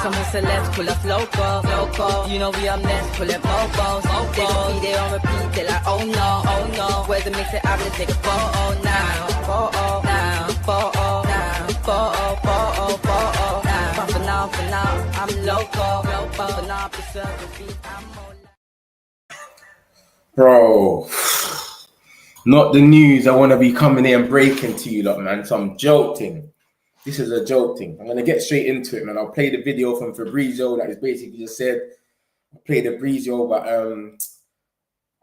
Someone said let's pull up local. You know we up next, pull up mobos. They gon' be there on repeat, they like oh no. Where's the mix it up, let's take a photo now. But for now, I'm local. But for now, preserve the beat, I'm more. Bro, not the news I want to be coming here and breaking to you lot, man. Some joke thing. This is a joke thing. I'm going to get straight into it, man. I'll play the video from Fabrizio that is basically just said. I'll play the Fabrizio, but I'm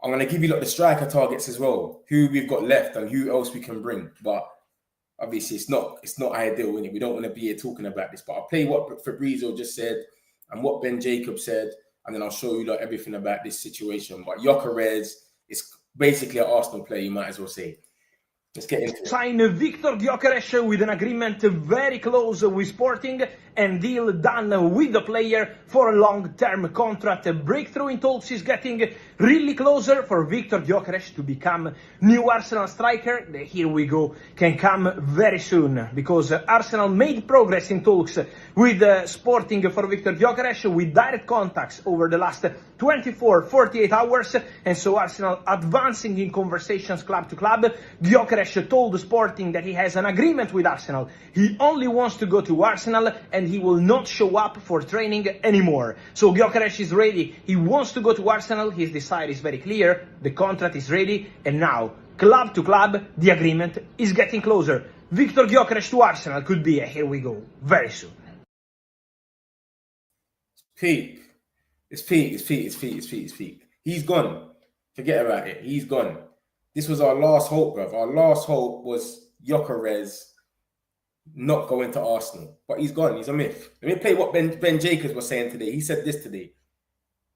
going to give you lot the striker targets as well. Who we've got left and who else we can bring. But obviously, it's not ideal, innit? We don't want to be here talking about this. But I'll play what Fabrizio just said and what Ben Jacob said. And then I'll show you lot everything about this situation. But Gyokeres is basically an Arsenal player, you might as well say. Let's get into it. Sign Victor Gyokeres with an agreement very close with Sporting and deal done with the player for a long-term contract. A breakthrough in talks is getting really closer for Victor Gyokeres to become new Arsenal striker. The here we go can come very soon because Arsenal made progress in talks with Sporting for Victor Gyokeres with direct contacts over the last 24-48 hours, and so Arsenal advancing in conversations club to club. Gyokeres told Sporting that he has an agreement with Arsenal. He only wants to go to Arsenal and he will not show up for training anymore. So Gyokeres is ready. He wants to go to Arsenal. His desire is very clear. The contract is ready, and now club to club, the agreement is getting closer. Victor Gyokeres to Arsenal could be a here we go very soon. Peak. It's peak. He's gone. Forget about it. He's gone. This was our last hope, bruv. Our last hope was Gyokeres not going to Arsenal. But he's gone. He's a myth. Let me play what Ben Jacobs was saying today. He said this today.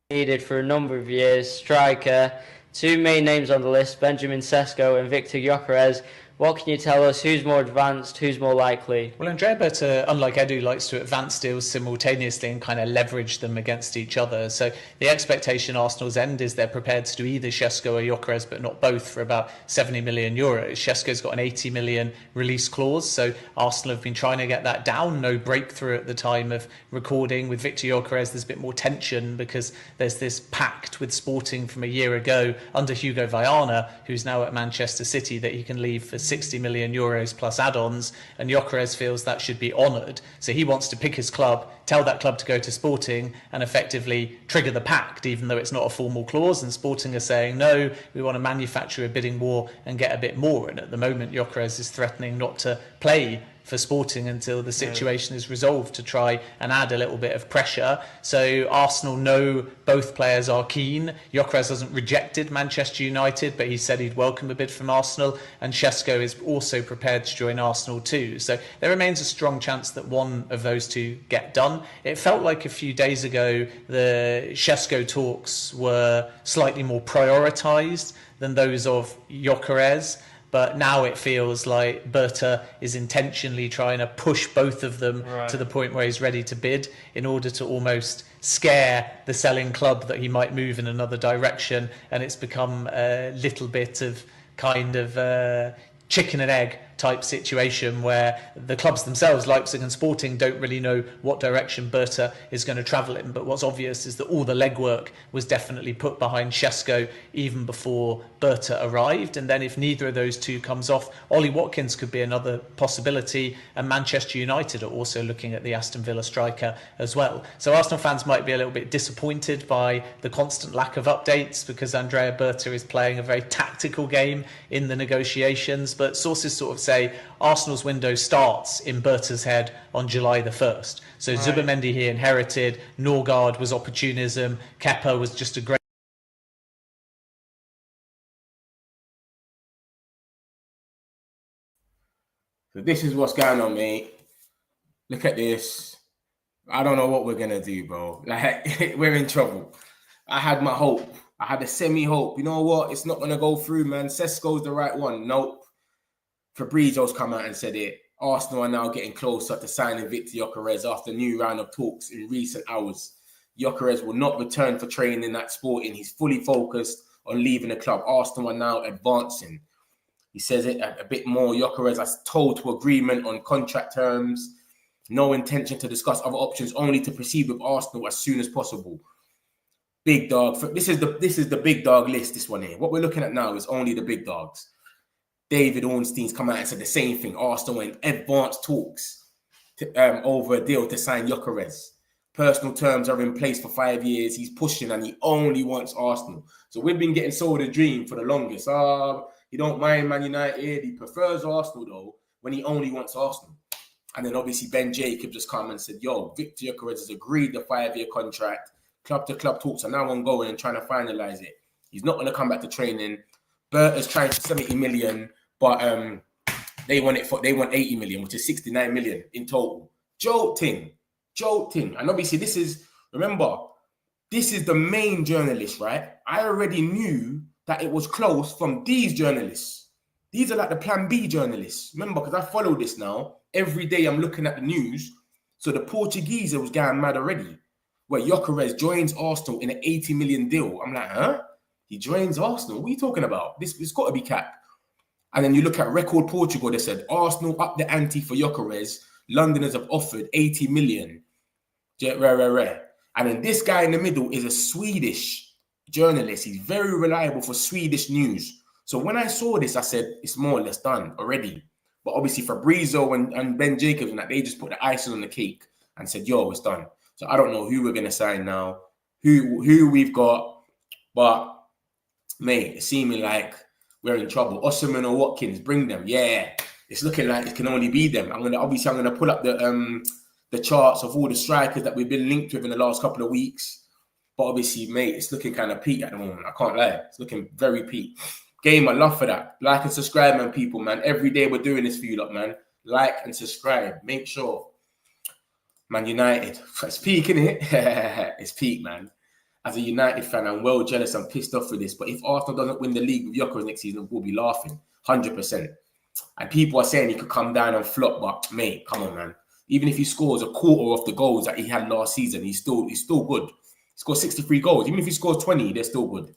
Needed for a number of years. Striker. Two main names on the list, Benjamin Sesko and Victor Gyokeres. What can you tell us? Who's more advanced? Who's more likely? Well, Andrea Berta, unlike Edu, likes to advance deals simultaneously and kind of leverage them against each other. So the expectation Arsenal's end is they're prepared to do either Sesko or Gyokeres, but not both, for about 70 million euros. Sesko's got an 80 million release clause, so Arsenal have been trying to get that down. No breakthrough at the time of recording. With Victor Gyokeres, there's a bit more tension because there's this pact with Sporting from a year ago under Hugo Viana, who's now at Manchester City, that he can leave for 60 million euros plus add-ons, and Gyokeres feels that should be honoured. So he wants to pick his club, tell that club to go to Sporting and effectively trigger the pact, even though it's not a formal clause, and Sporting are saying, no, we want to manufacture a bidding war and get a bit more. And at the moment, Gyokeres is threatening not to play for Sporting until the situation is resolved, to try and add a little bit of pressure. So Arsenal know both players are keen. Gyokeres hasn't rejected Manchester United, but he said he'd welcome a bid from Arsenal, and Sesko is also prepared to join Arsenal too. So there remains a strong chance that one of those two get done. It felt like a few days ago the Sesko talks were slightly more prioritised than those of Gyokeres. But now it feels like Berta is intentionally trying to push both of them to the point where he's ready to bid, in order to almost scare the selling club that he might move in another direction. And it's become a little bit of kind of chicken and egg type situation where the clubs themselves, Leipzig and Sporting, don't really know what direction Berta is going to travel in. But what's obvious is that all the legwork was definitely put behind Sesko even before Berta arrived. And then if neither of those two comes off, Ollie Watkins could be another possibility, and Manchester United are also looking at the Aston Villa striker as well. So Arsenal fans might be a little bit disappointed by the constant lack of updates, because Andrea Berta is playing a very tactical game in the negotiations. But sources sort of say Arsenal's window starts in Berta's head on July the 1st. So Zubimendi he inherited, Norgard was opportunism, Kepa was just a great... So this is what's going on, mate. Look at this. I don't know what we're going to do, bro. Like, we're in trouble. I had my hope. I had a semi-hope. You know what? It's not going to go through, man. Sesko's the right one. Nope. Fabrizio's come out and said it. Arsenal are now getting closer to signing Victor Gyokeres after a new round of talks in recent hours. Gyokeres will not return for training at Sporting. He's fully focused on leaving the club. Arsenal are now advancing. He says it a bit more. Gyokeres has told to agreement on contract terms. No intention to discuss other options, only to proceed with Arsenal as soon as possible. Big dog. This is the big dog list, this one here. What we're looking at now is only the big dogs. David Ornstein's come out and said the same thing. Arsenal in advanced talks over a deal to sign Gyokeres. Personal terms are in place for 5 years. He's pushing and he only wants Arsenal. So we've been getting sold a dream for the longest. He don't mind Man United. He prefers Arsenal though when he only wants Arsenal. And then obviously Ben Jacobs just come and said, yo, Victor Gyokeres has agreed the 5-year contract. Club-to-club talks are now ongoing and trying to finalise it. He's not going to come back to training. Berta's trying for 70 million, but they want 80 million, which is 69 million in total. Jolting. And obviously this is the main journalist, right? I already knew that it was close from these journalists. These are like the Plan B journalists. Remember, because I follow this now. Every day I'm looking at the news. So the Portuguese was going mad already. Where Gyokeres joins Arsenal in an 80 million deal. I'm like, huh? He joins Arsenal? What are you talking about? It's got to be cap. And then you look at Record Portugal, they said, Arsenal up the ante for Gyokeres. Londoners have offered 80 million. And then this guy in the middle is a Swedish journalist. He's very reliable for Swedish news. So when I saw this, I said, it's more or less done already. But obviously Fabrizio and Ben Jacobs, and they just put the icing on the cake and said, yo, it's done. So I don't know who we're going to sign now, who we've got. But, mate, it's seeming like we're in trouble. Osimhen or Watkins, bring them. Yeah, it's looking like it can only be them. I'm gonna pull up the charts of all the strikers that we've been linked with in the last couple of weeks. But obviously, mate, it's looking kind of peak at the moment. I can't lie. It's looking very peak. Game, I love for that. Like and subscribe, man, people, man. Every day we're doing this for you lot, man. Like and subscribe. Make sure. Man United. It's peak, isn't it? It's peak, man. As a United fan, I'm well jealous and pissed off with this. But if Arsenal doesn't win the league with Gyokeres next season, we'll be laughing. 100%. And people are saying he could come down and flop. But, mate, come on, man. Even if he scores a quarter of the goals that he had last season, he's still good. He scored 63 goals. Even if he scores 20, they're still good.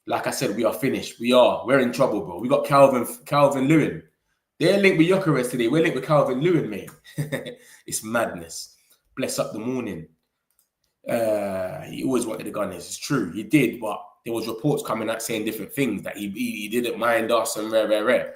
Like I said, we are finished. We're in trouble, bro. We got Calvert-Lewin. They're linked with Gyokeres today. We're linked with Calvert-Lewin, mate. It's madness. Bless up the morning. He always wanted the Gunners. It's true. He did, but there was reports coming out saying different things, that he didn't mind us and rare.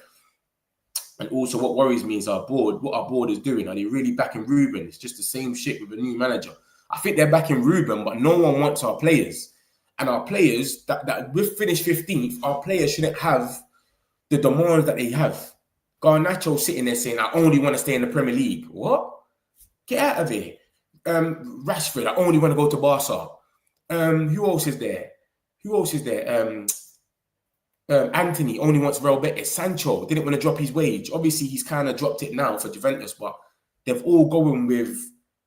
And also what worries me is what our board is doing. Are they really backing Ruben? It's just the same shit with a new manager. I think they're backing Ruben, but no one wants our players. And our players, that we've finished 15th, our players shouldn't have the demands that they have. Garnacho sitting there saying, I only want to stay in the Premier League. What? Get out of here. Rashford, I only want to go to Barca. Who else is there? Anthony only wants Real Betis. Sancho didn't want to drop his wage. Obviously, he's kind of dropped it now for Juventus, but they've all going with,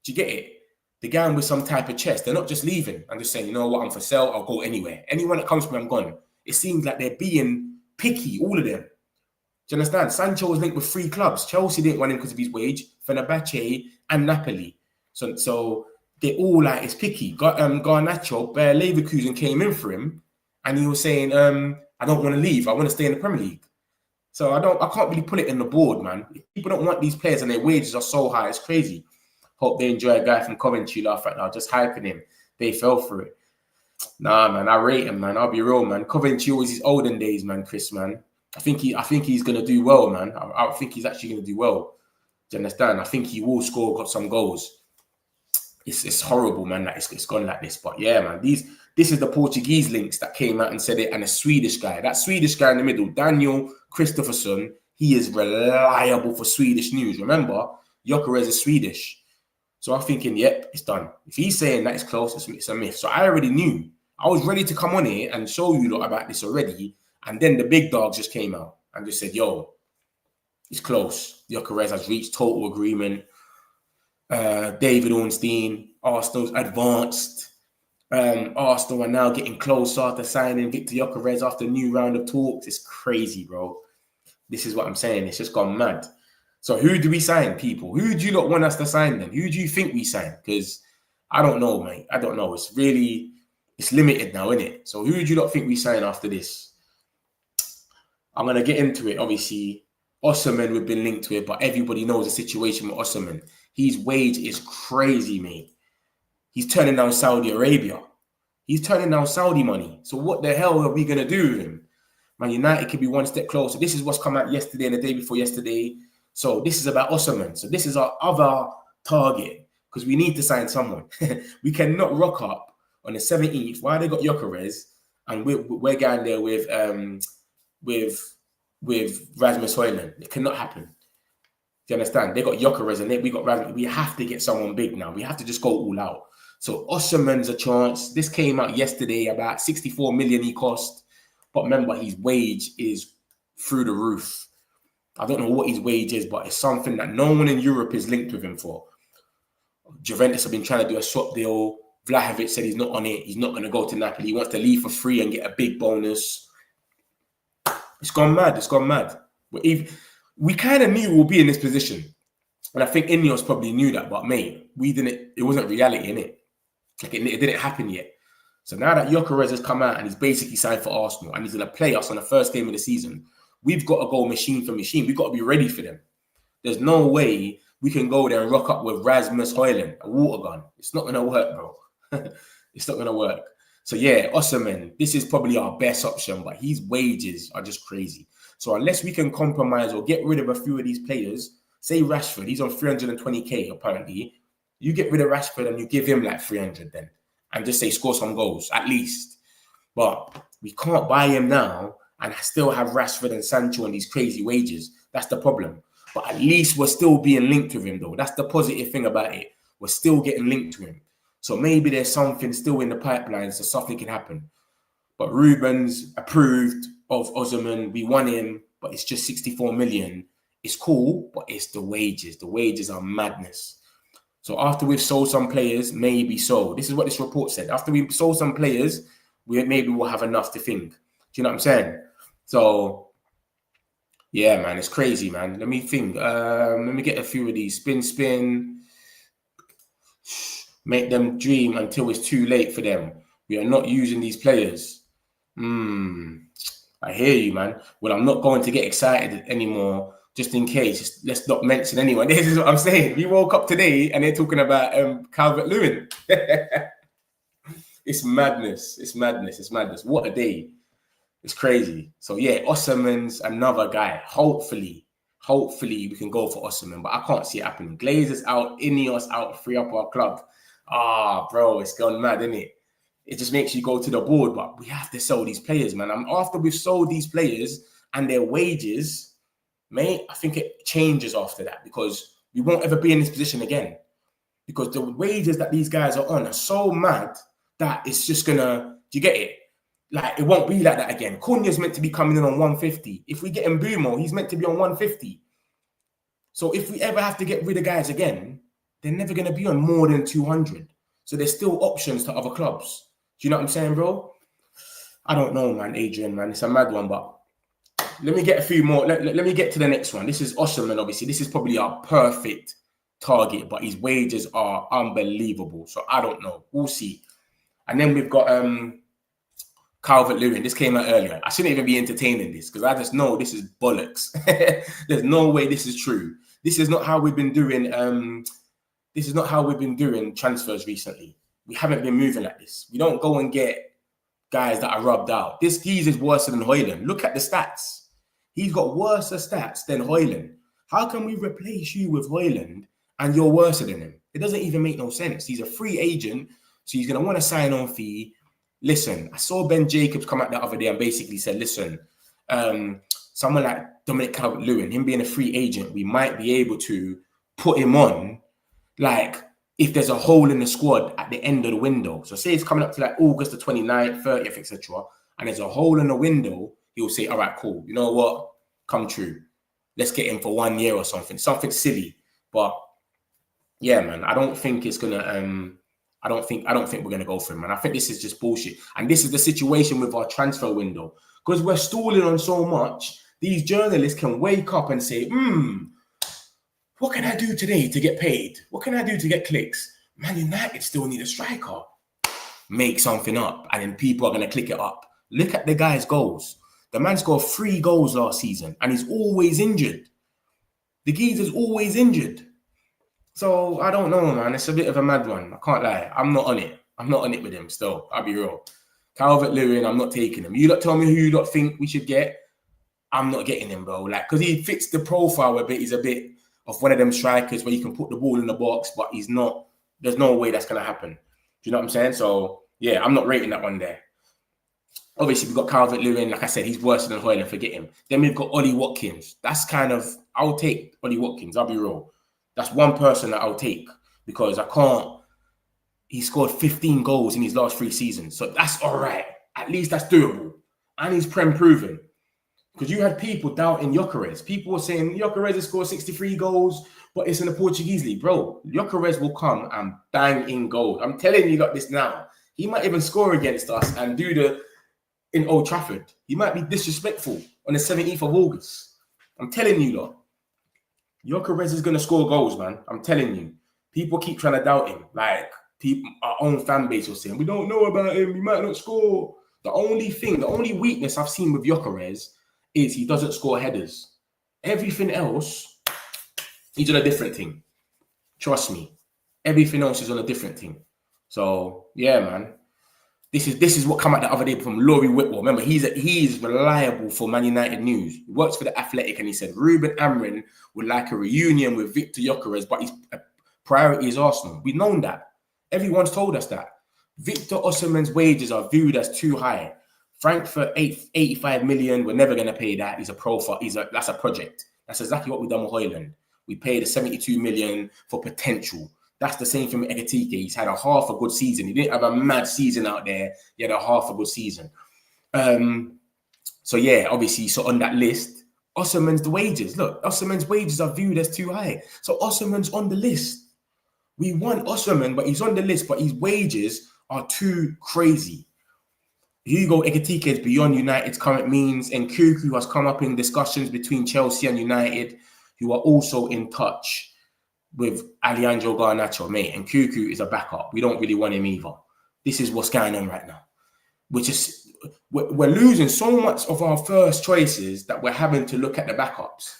do you get it? They're going with some type of chest. They're not just leaving and just saying, you know what, I'm for sale, I'll go anywhere. Anyone that comes to me, I'm gone. It seems like they're being picky, all of them. Do you understand? Sancho was linked with 3 clubs. Chelsea didn't want him because of his wage, Fenerbahce and Napoli. So they're all like, it's picky. Garnacho, Bayer Leverkusen came in for him and he was saying, I don't want to leave. I want to stay in the Premier League. So I can't really put it in the board, man. If people don't want these players and their wages are so high, it's crazy. Hope they enjoy a guy from Coventry laugh right now, just hyping him. They fell for it. Nah, man, I rate him, man. I'll be real, man. Coventry was his olden days, man, Chris, man. I think he's gonna do well, man. I think he's actually gonna do well. Do you understand? I think he will score some goals. It's horrible, man, that it's gone like this. But yeah, man, this is the Portuguese links that came out and said it, and a Swedish guy. That Swedish guy in the middle, Daniel Kristoffersson, he is reliable for Swedish news. Remember, Gyokeres is Swedish. So I'm thinking, yep, it's done. If he's saying that it's close, it's a myth. So I already knew. I was ready to come on here and show you lot about this already. And then the big dogs just came out and just said, yo, it's close. Gyokeres has reached total agreement. David Ornstein, Arsenal's advanced. Arsenal are now getting closer to signing Victor Gyokeres after a new round of talks. It's crazy, bro. This is what I'm saying. It's just gone mad. So who do we sign, people? Who do you not want us to sign then? Who do you think we sign? Because I don't know, mate. I don't know. It's limited now, isn't it? So who do you not think we sign after this? I'm going to get into it. Obviously, Osimhen we've been linked with, but everybody knows the situation with Osimhen. His wage is crazy, mate. He's turning down Saudi Arabia. He's turning down Saudi money. So what the hell are we going to do with him? Man United could be one step closer. This is what's come out yesterday and the day before yesterday. So this is about Osimhen. So this is our other target because we need to sign someone. We cannot rock up on the 17th. Why they got Gyokeres and we're going there with Rasmus Højlund? It cannot happen. Do you understand? They got Gyokeres and we got Rasmus. We have to get someone big now. We have to just go all out. So Osimhen's a chance. This came out yesterday, about 64 million he cost. But remember, his wage is through the roof. I don't know what his wage is, but it's something that no one in Europe is linked with him for. Juventus have been trying to do a swap deal. Vlahovic said he's not on it. He's not going to go to Napoli. He wants to leave for free and get a big bonus. It's gone mad. It's gone mad. But we kind of knew we'll be in this position. And I think Ineos probably knew that. But, mate, we didn't. It wasn't reality, innit? Like, it didn't happen yet. So now that Gyokeres has come out and he's basically signed for Arsenal and he's going to play us on the first game of the season, we've got to go machine for machine. We've got to be ready for them. There's no way we can go there and rock up with Rasmus Højlund, a water gun. It's not going to work, bro. It's not going to work. So, yeah, Osimhen, this is probably our best option, but his wages are just crazy. So unless we can compromise or get rid of a few of these players, say Rashford, he's on 320k apparently. You get rid of Rashford and you give him like 300 then. And just say score some goals, at least. But we can't buy him now and still have Rashford and Sancho and these crazy wages. That's the problem. But at least we're still being linked with him, though. That's the positive thing about it. We're still getting linked to him. So maybe there's something still in the pipeline, so something can happen. But Ruben's approved of Osimhen. We want him, but it's just 64 million. It's cool, but it's the wages. The wages are madness. So after we've sold some players, maybe so. This is what this report said. After we've sold some players, maybe we'll have enough to think. Do you know what I'm saying? So, yeah, man, it's crazy, man. Let me think. Let me get a few of these. Spin. Make them dream until it's too late for them. We are not using these players. I hear you, man. Well, I'm not going to get excited anymore. Just in case, let's not mention anyone. This is what I'm saying. We woke up today and they're talking about Calvert-Lewin. It's madness. It's madness. It's madness. What a day. It's crazy. So, yeah, Osimhen's another guy. Hopefully, we can go for Osimhen, but I can't see it happening. Glazers out, Ineos out, free up our club. Bro, it's gone mad, isn't it? It just makes you go to the board, but we have to sell these players, man. After we've sold these players and their wages, mate, I think it changes after that because we won't ever be in this position again. Because the wages that these guys are on are so mad that it's just gonna, do you get it? Like, it won't be like that again. Cunha's meant to be coming in on 150. If we get Mbeumo, he's meant to be on 150. So if we ever have to get rid of guys again, they're never gonna be on more than 200. So there's still options to other clubs. Do you know what I'm saying, bro? I don't know, man, Adrian, man. It's a mad one, but let me get a few more. Let me get to the next one. This is Osimhen, obviously. This is probably our perfect target, but his wages are unbelievable. So I don't know. We'll see. And then we've got Calvert-Lewin. This came out earlier. I shouldn't even be entertaining this because I just know this is bollocks. There's no way this is true. This is not how we've been doing. This is not how we've been doing transfers recently. We haven't been moving like this. We don't go and get guys that are rubbed out. This geezer is worse than Højlund. Look at the stats. He's got worse stats than Højlund. How can we replace you with Højlund and you're worse than him? It doesn't even make no sense. He's a free agent, so he's going to want a sign-on fee. Listen, I saw Ben Jacobs come out the other day and basically said, listen, someone like Dominic Calvert-Lewin, him being a free agent, we might be able to put him on, like, if there's a hole in the squad at the end of the window. So say it's coming up to like August the 29th, 30th, etc., and there's a hole in the window, he'll say, all right, cool. You know what? Come true. Let's get him for 1 year or something. Something silly. But yeah, man, I don't think it's gonna I don't think we're gonna go for him, man. I think this is just bullshit. And this is the situation with our transfer window. Because we're stalling on so much, these journalists can wake up and say, what can I do today to get paid? What can I do to get clicks? Man United still need a striker. Make something up, and then people are gonna click it up. Look at the guy's goals. The man scored 3 goals last season, and he's always injured. The geezer's always injured. So I don't know, man. It's a bit of a mad one. I can't lie. I'm not on it. I'm not on it with him still. I'll be real. Calvert-Lewin, I'm not taking him. You lot tell me who you lot think we should get. I'm not getting him, bro. Like, because he fits the profile a bit. He's a bit of one of them strikers where you can put the ball in the box, but he's not. There's no way that's going to happen. Do you know what I'm saying? So, yeah, I'm not rating that one there. Obviously, we've got Calvert-Lewin. Like I said, he's worse than Højlund. Forget him. Then we've got Ollie Watkins. That's kind of... I'll take Ollie Watkins. I'll be real. That's one person that I'll take because I can't... He scored 15 goals in his last 3 seasons. So that's all right. At least that's doable. And he's Prem proven. Because you had people doubting Gyokeres. People were saying Gyokeres has scored 63 goals, but it's in the Portuguese league. Bro, Gyokeres will come and bang in goals. I'm telling you got this now. He might even score against us and do the... in Old Trafford. He might be disrespectful on the 17th of August. I'm telling you, lot. Gyokeres is going to score goals, man. I'm telling you. People keep trying to doubt him. Like, people, our own fan base was saying, we don't know about him. He might not score. The only weakness I've seen with Gyokeres is he doesn't score headers. Everything else, he's on a different thing. Trust me. Everything else is on a different thing. So, yeah, man. This is what came out the other day from Laurie Whitwell. Remember, he's reliable for Man United news. He works for the Athletic, and he said Ruben Amorim would like a reunion with Victor Gyokeres, but his priority is Arsenal. We've known that. Everyone's told us that. Victor Osimhen's wages are viewed as too high. Frankfurt 85 million. We're never going to pay that. He's a profile. That's a project. That's exactly what we've done with Højlund. We paid 72 million for potential. That's the same thing with Ekitike. He's had a half a good season. He didn't have a mad season out there. He had a half a good season. So, yeah, obviously, so on that list, Osimhen's the wages. Look, Osimhen's wages are viewed as too high. So Osimhen's on the list. We want Osimhen, but he's on the list, but his wages are too crazy. Hugo Ekitike is beyond United's current means, and Nkunku has come up in discussions between Chelsea and United, who are also in touch with Alejandro Garnacho, mate. And Nkunku is a backup. We don't really want him either. This is what's going on right now. We're losing so much of our first choices that we're having to look at the backups.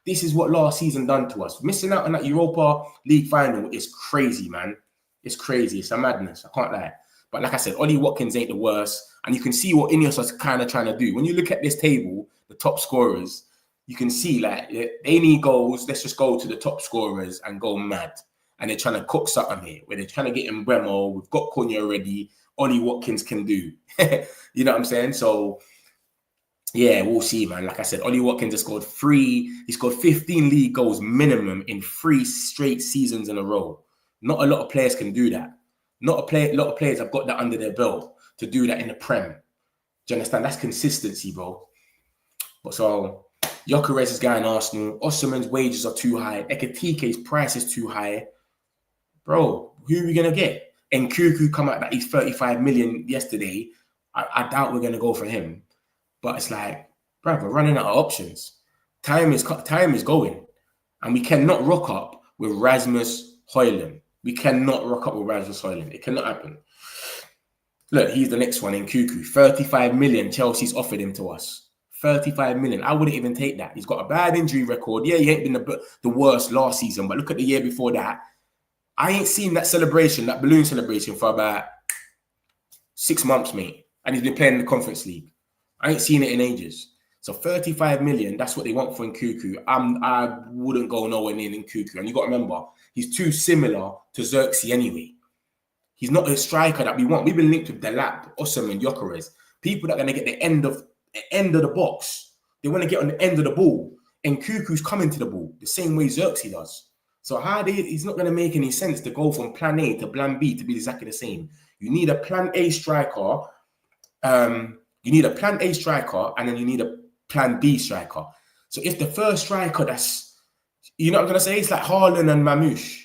This is what last season done to us. Missing out on that Europa League final is crazy, man. It's crazy. It's a madness. I can't lie. But like I said, Ollie Watkins ain't the worst. And you can see what Ineos is kind of trying to do. When you look at this table, the top scorers, you can see like they need goals. Let's just go to the top scorers and go mad. And they're trying to cook something here where they're trying to get Mbeumo. We've got Cunha already. Ollie Watkins can do. You know what I'm saying? So, yeah, we'll see, man. Like I said, Ollie Watkins has scored 15 league goals minimum in 3 straight seasons in a row. Not a lot of players can do that. A lot of players have got that under their belt to do that in the Prem. Do you understand? That's consistency, bro. But so, Gyokeres is going Arsenal. Osimhen's wages are too high. Ekitike's price is too high. Bro, who are we going to get? And Nkunku come out that he's 35 million yesterday. I doubt we're going to go for him. But it's like, bro, we're running out of options. Time is going. And we cannot rock up with Rasmus Højlund. We cannot rock up with Rasmus Højlund. It cannot happen. Look, he's the next one in Nkunku. 35 million Chelsea's offered him to us. 35 million. I wouldn't even take that. He's got a bad injury record. Yeah, he ain't been the worst last season, but look at the year before that. I ain't seen that celebration, that balloon celebration for about 6 months, mate. And he's been playing in the Conference League. I ain't seen it in ages. So 35 million, that's what they want for Nkunku. I wouldn't go nowhere near Nkunku. And you got to remember, he's too similar to Xerxes anyway. He's not a striker that we want. We've been linked with Delap, Osimhen, Gyokeres. People that are going to get the end of the box. They want to get on the end of the ball. And Nkunku's coming to the ball the same way Xerxes does. So it's not going to make any sense to go from plan A to plan B to be exactly the same. You need a plan A striker. You need a plan A striker, and then you need a plan B striker. So if the first striker that's, you know what I'm going to say? It's like Haaland and Mamouche.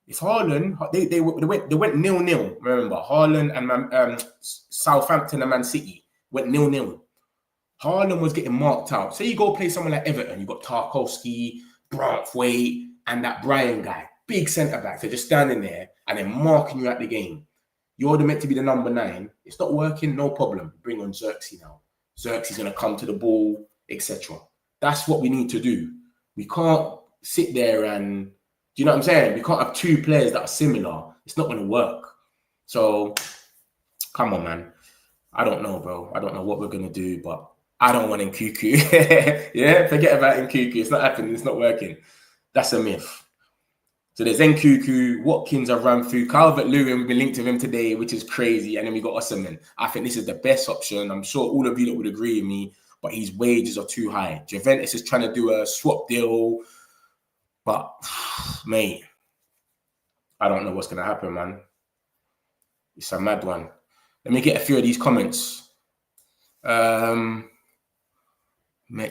If Haaland, they went 0-0. Remember, Haaland and Southampton and Man City went 0-0. Haaland was getting marked out. So you go play someone like Everton. You got Tarkowski, Branthwaite, and that Brian guy. Big centre-backs. They're just standing there and they're marking you at the game. You're meant to be the number 9. It's not working, no problem. Bring on Xerxes now. Xerxes is going to come to the ball, etc. That's what we need to do. We can't sit there and Do you know what I'm saying? We can't have two players that are similar. It's not going to work. So, come on, man. I don't know, bro. I don't know what we're going to do, but I don't want Nkunku. Yeah, forget about Nkunku. It's not happening. It's not working. That's a myth. So there's Nkunku, Watkins I've run through, Calvert-Lewin, we've been linked to him today, which is crazy. And then we got Osimhen. I think this is the best option. I'm sure all of you that would agree with me, but his wages are too high. Juventus is trying to do a swap deal. But, mate, I don't know what's going to happen, man. It's a mad one. Let me get a few of these comments. Make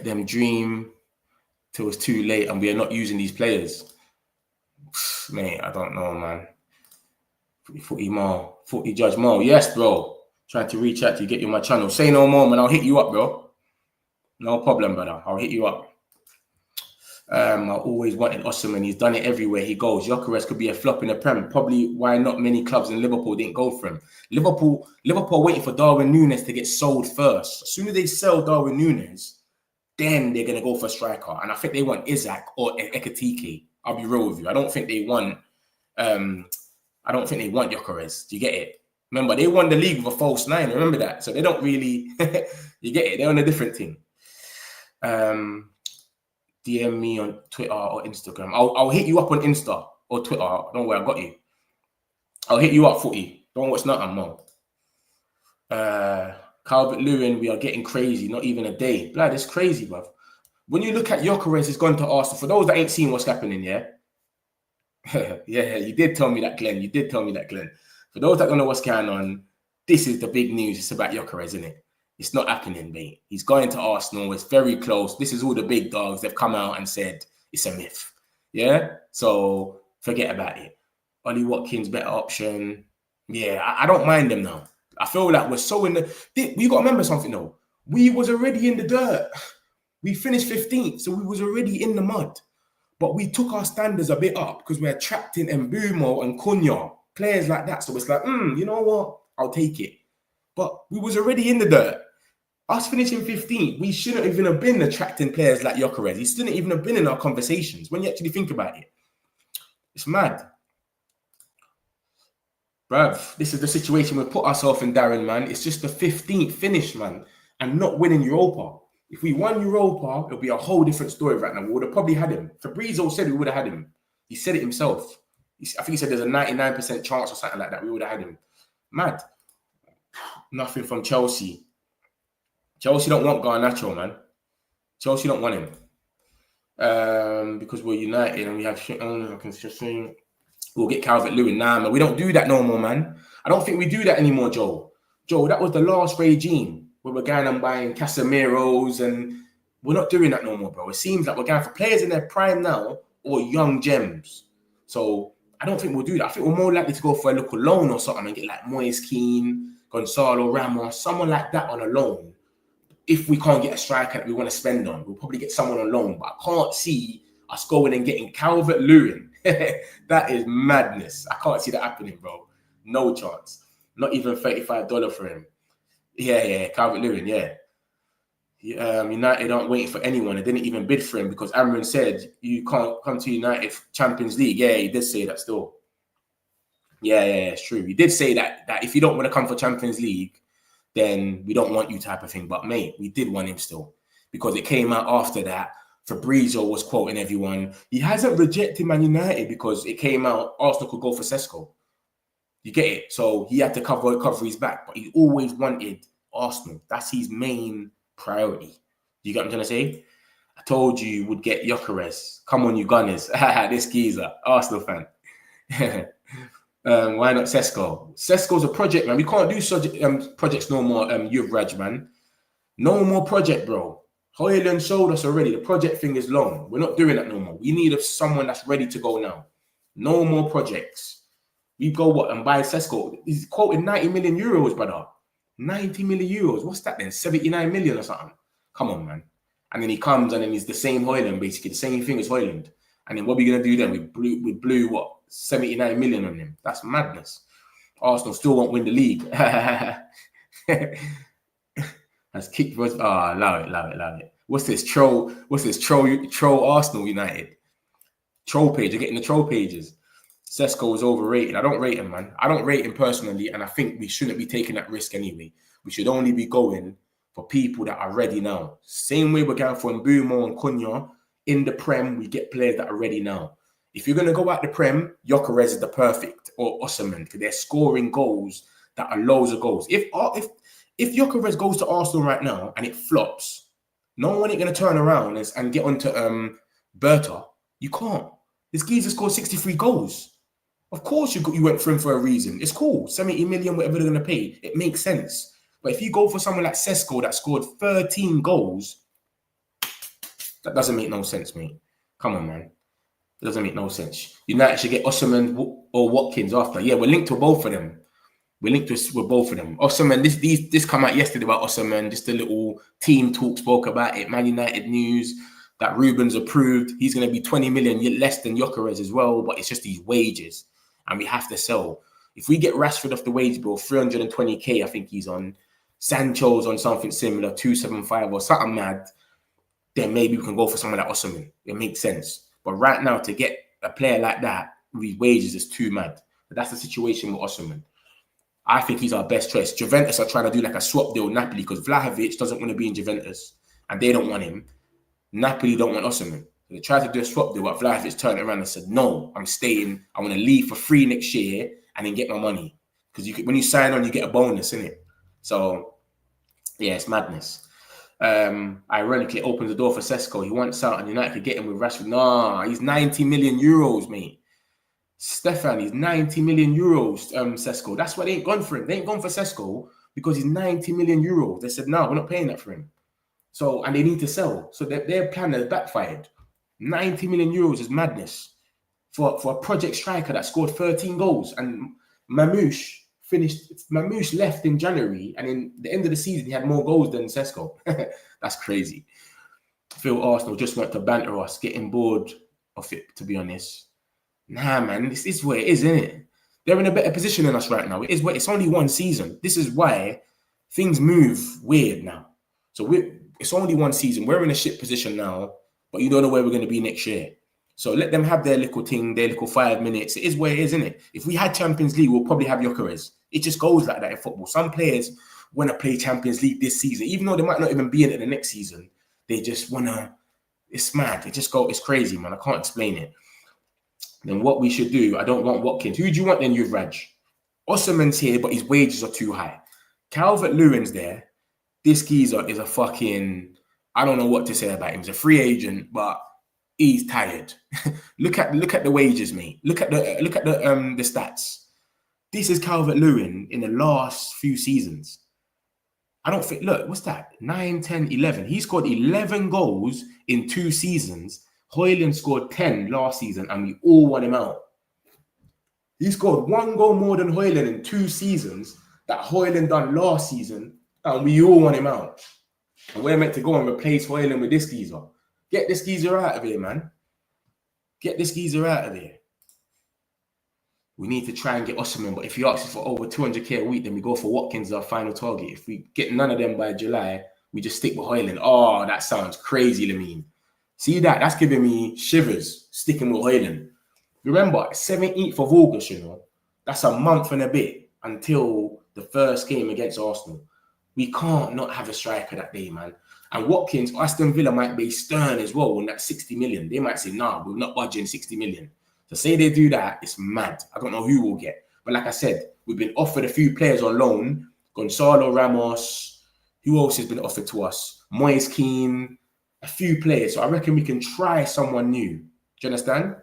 them dream till it's too late and we are not using these players. Mate, I don't know, man. Footy Mo, Footy Judge Mo. Yes, bro. Trying to reach out to you, get you on my channel. Say no more, man. I'll hit you up, bro. No problem, brother. I'll hit you up. I always wanted Osimhen. He's done it everywhere he goes. Gyokeres could be a flop in the Prem. Probably why not many clubs in Liverpool didn't go for him. Liverpool are waiting for Darwin Núñez to get sold first. As soon as they sell Darwin Núñez, then they're going to go for a striker. And I think they want Isaac or Ekitike. I'll be real with you. I don't think they want Gyokeres. Do you get it? Remember, they won the league with a false 9. Remember that? So they don't really you get it. They're on a different thing. DM me on Twitter or Instagram. I'll hit you up on Insta or Twitter. Don't worry, I got you. I'll hit you up, Footy. Don't watch nothing more. Calvert-Lewin, we are getting crazy. Not even a day. Blood, it's crazy, bruv. When you look at Gyokeres, he's gone to Arsenal. For those that ain't seen what's happening, yeah? Yeah, you did tell me that, Glenn. You did tell me that, Glenn. For those that don't know what's going on, this is the big news. It's about Gyokeres, isn't it? It's not happening, mate. He's going to Arsenal. It's very close. This is all the big dogs. They've come out and said it's a myth. Yeah? So forget about it. Ollie Watkins, better option. Yeah, I don't mind them now. I feel like we're so in the... You got to remember something, though. We was already in the dirt. We finished 15th, so we was already in the mud. But we took our standards a bit up because we attracting Mbeumo and Cunha, players like that. So it's like, you know what? I'll take it. But we was already in the dirt. Us finishing 15th, we shouldn't even have been attracting players like Gyokeres. He shouldn't even have been in our conversations when you actually think about it. It's mad. Bruv, this is the situation we put ourselves in, Darren, man. It's just the 15th finish, man, and not winning Europa. If we won Europa, it'll be a whole different story right now. We would have probably had him. Fabrizio said we would have had him. He said it himself. I think he said there's a 99% chance or something like that. We would have had him. Mad. Nothing from Chelsea. Chelsea don't want Garnacho, man. Chelsea don't want him. Because we're United and we have shit on. I can just say we'll get Calvert-Lewin. Nah, man. We don't do that no more, man. I don't think we do that anymore, Joe. Joe, that was the last regime where we're going and buying Casemiros, and we're not doing that no more, bro. It seems like we're going for players in their prime now or young gems. So I don't think we'll do that. I think we're more likely to go for a local loan or something and get like Moise Keane, Gonzalo Ramos, someone like that on a loan. If we can't get a striker that we want to spend on, we'll probably get someone on loan. But I can't see us going and getting Calvert-Lewin. That is madness. I can't see that happening, bro. No chance. Not even $35 for him. Yeah, Calvert-Lewin, yeah. United aren't waiting for anyone. They didn't even bid for him because Amrin said you can't come to United Champions League. Yeah, he did say that still. Yeah, it's true. He did say that if you don't want to come for Champions League, then we don't want you type of thing. But mate, we did want him still because it came out after that. Fabrizio was quoting everyone. He hasn't rejected Man United because it came out Arsenal could go for Sesko. You get it? So he had to cover his back, but he always wanted Arsenal. That's his main priority. You get what I'm trying to say? I told you would get Gyokeres. Come on, you Gunners. This geezer, Arsenal fan. Why not Sesko? Sesko's a project, man. We can't do projects no more, Yuvraj, man. No more project, bro. Højlund showed us already. The project thing is long. We're not doing that no more. We need someone that's ready to go now. No more projects. We go and buy Sesko. He's quoting 90 million euros, brother. 90 million euros. What's that then? 79 million or something. Come on, man. And then he comes and then he's the same Højlund, basically. The same thing as Højlund. And then what are we going to do then? We blew what? 79 million on him. That's madness. Arsenal still won't win the league. Has kicked us. Allow it. What's this troll Arsenal United? Troll page, you're getting the troll pages. Sesko is overrated. I don't rate him, man. I don't rate him personally, and I think we shouldn't be taking that risk anyway. We should only be going for people that are ready now. Same way we're going for Mbeumo and Cunha. In the Prem, we get players that are ready now. If you're going to go out the Prem, Gyokeres is the perfect, or Osimhen, because they're scoring goals that are loads of goals. If Gyokeres goes to Arsenal right now and it flops, no one ain't going to turn around and get onto Berta. You can't. This geezer scored 63 goals. Of course you went for him for a reason. It's cool. 70 million, whatever they're going to pay. It makes sense. But if you go for someone like Sesko that scored 13 goals, that doesn't make no sense, mate. Come on, man. It doesn't make no sense. United should get Osimhen or Watkins after. Yeah, we're linked to both of them. We're linked with both of them. Osimhen, this come out yesterday about Osimhen. Just a little team talk spoke about it. Man United news that Ruben's approved. He's going to be 20 million less than Gyokeres as well, but it's just these wages. And we have to sell. If we get Rashford off the wage bill, 320k, I think he's on. Sancho's on something similar, 275 or something mad. Then maybe we can go for someone like Osimhen. It makes sense. But right now, to get a player like that with wages is too mad. But that's the situation with Osimhen. I think he's our best choice. Juventus are trying to do like a swap deal with Napoli because Vlahovic doesn't want to be in Juventus and they don't want him. Napoli don't want Osimhen. They tried to do a swap deal, but Vlahovic turned around and said, no, I'm staying. I want to leave for free next year and then get my money. Because when you sign on, you get a bonus, innit? So, yeah, it's madness. Ironically, it opens the door for Sesko. He wants out and United could get him with Rashford. Nah, he's 90 million euros, mate. Stefan, he's 90 million euros, Sesko. That's why they ain't gone for him. They ain't gone for Sesko because he's 90 million euros. They said, no, we're not paying that for him. So, and they need to sell. So their plan has backfired. 90 million euros is madness for a project striker that scored 13 goals. And Mamouche left in January, and in the end of the season, he had more goals than Sesko. That's crazy. I feel Arsenal just want to banter us, getting bored of it, to be honest. Nah, man, this is where it is, isn't it? They're in a better position than us right now. It's only one season. This is why things move weird now. So it's only one season. We're in a shit position now, but you don't know where we're going to be next year. So let them have their little thing, their little 5 minutes. It is where it is, isn't it? If we had Champions League, we'll probably have Gyokeres. It just goes like that in football. Some players want to play Champions League this season, even though they might not even be in it the next season. They just want to. It's mad. It's crazy, man. I can't explain it. Then what we should do, I don't want Watkins. Who do you want then, you Raj? Osimhen's here, but his wages are too high. Calvert-Lewin's there. This geezer is a fucking, I don't know what to say about him. He's a free agent, but he's tired. look at the wages, mate. Look at the stats. This is Calvert-Lewin in the last few seasons. I don't think, look, what's that? 9, 10, 11. He scored 11 goals in 2 seasons. Højlund scored 10 last season, and we all want him out. He scored 1 goal more than Højlund in 2 seasons that Højlund done last season, and we all want him out. And we're meant to go and replace Højlund with this geezer. Get this geezer out of here, man. Get this geezer out of here. We need to try and get Osimhen, but if he asks for over 200k a week, then we go for Watkins as our final target. If we get none of them by July, we just stick with Højlund. Oh, that sounds crazy, Lamine. See that? That's giving me shivers, sticking with Højlund. Remember, 17th of August, you know, that's a month and a bit until the first game against Arsenal. We can't not have a striker that day, man. And Watkins, Aston Villa might be stern as well on that 60 million. They might say, nah, we're not budging 60 million. So say they do that, it's mad. I don't know who we'll get. But like I said, we've been offered a few players on loan. Gonzalo Ramos. Who else has been offered to us? Moise Keane. A few players. So I reckon we can try someone new. Do you understand?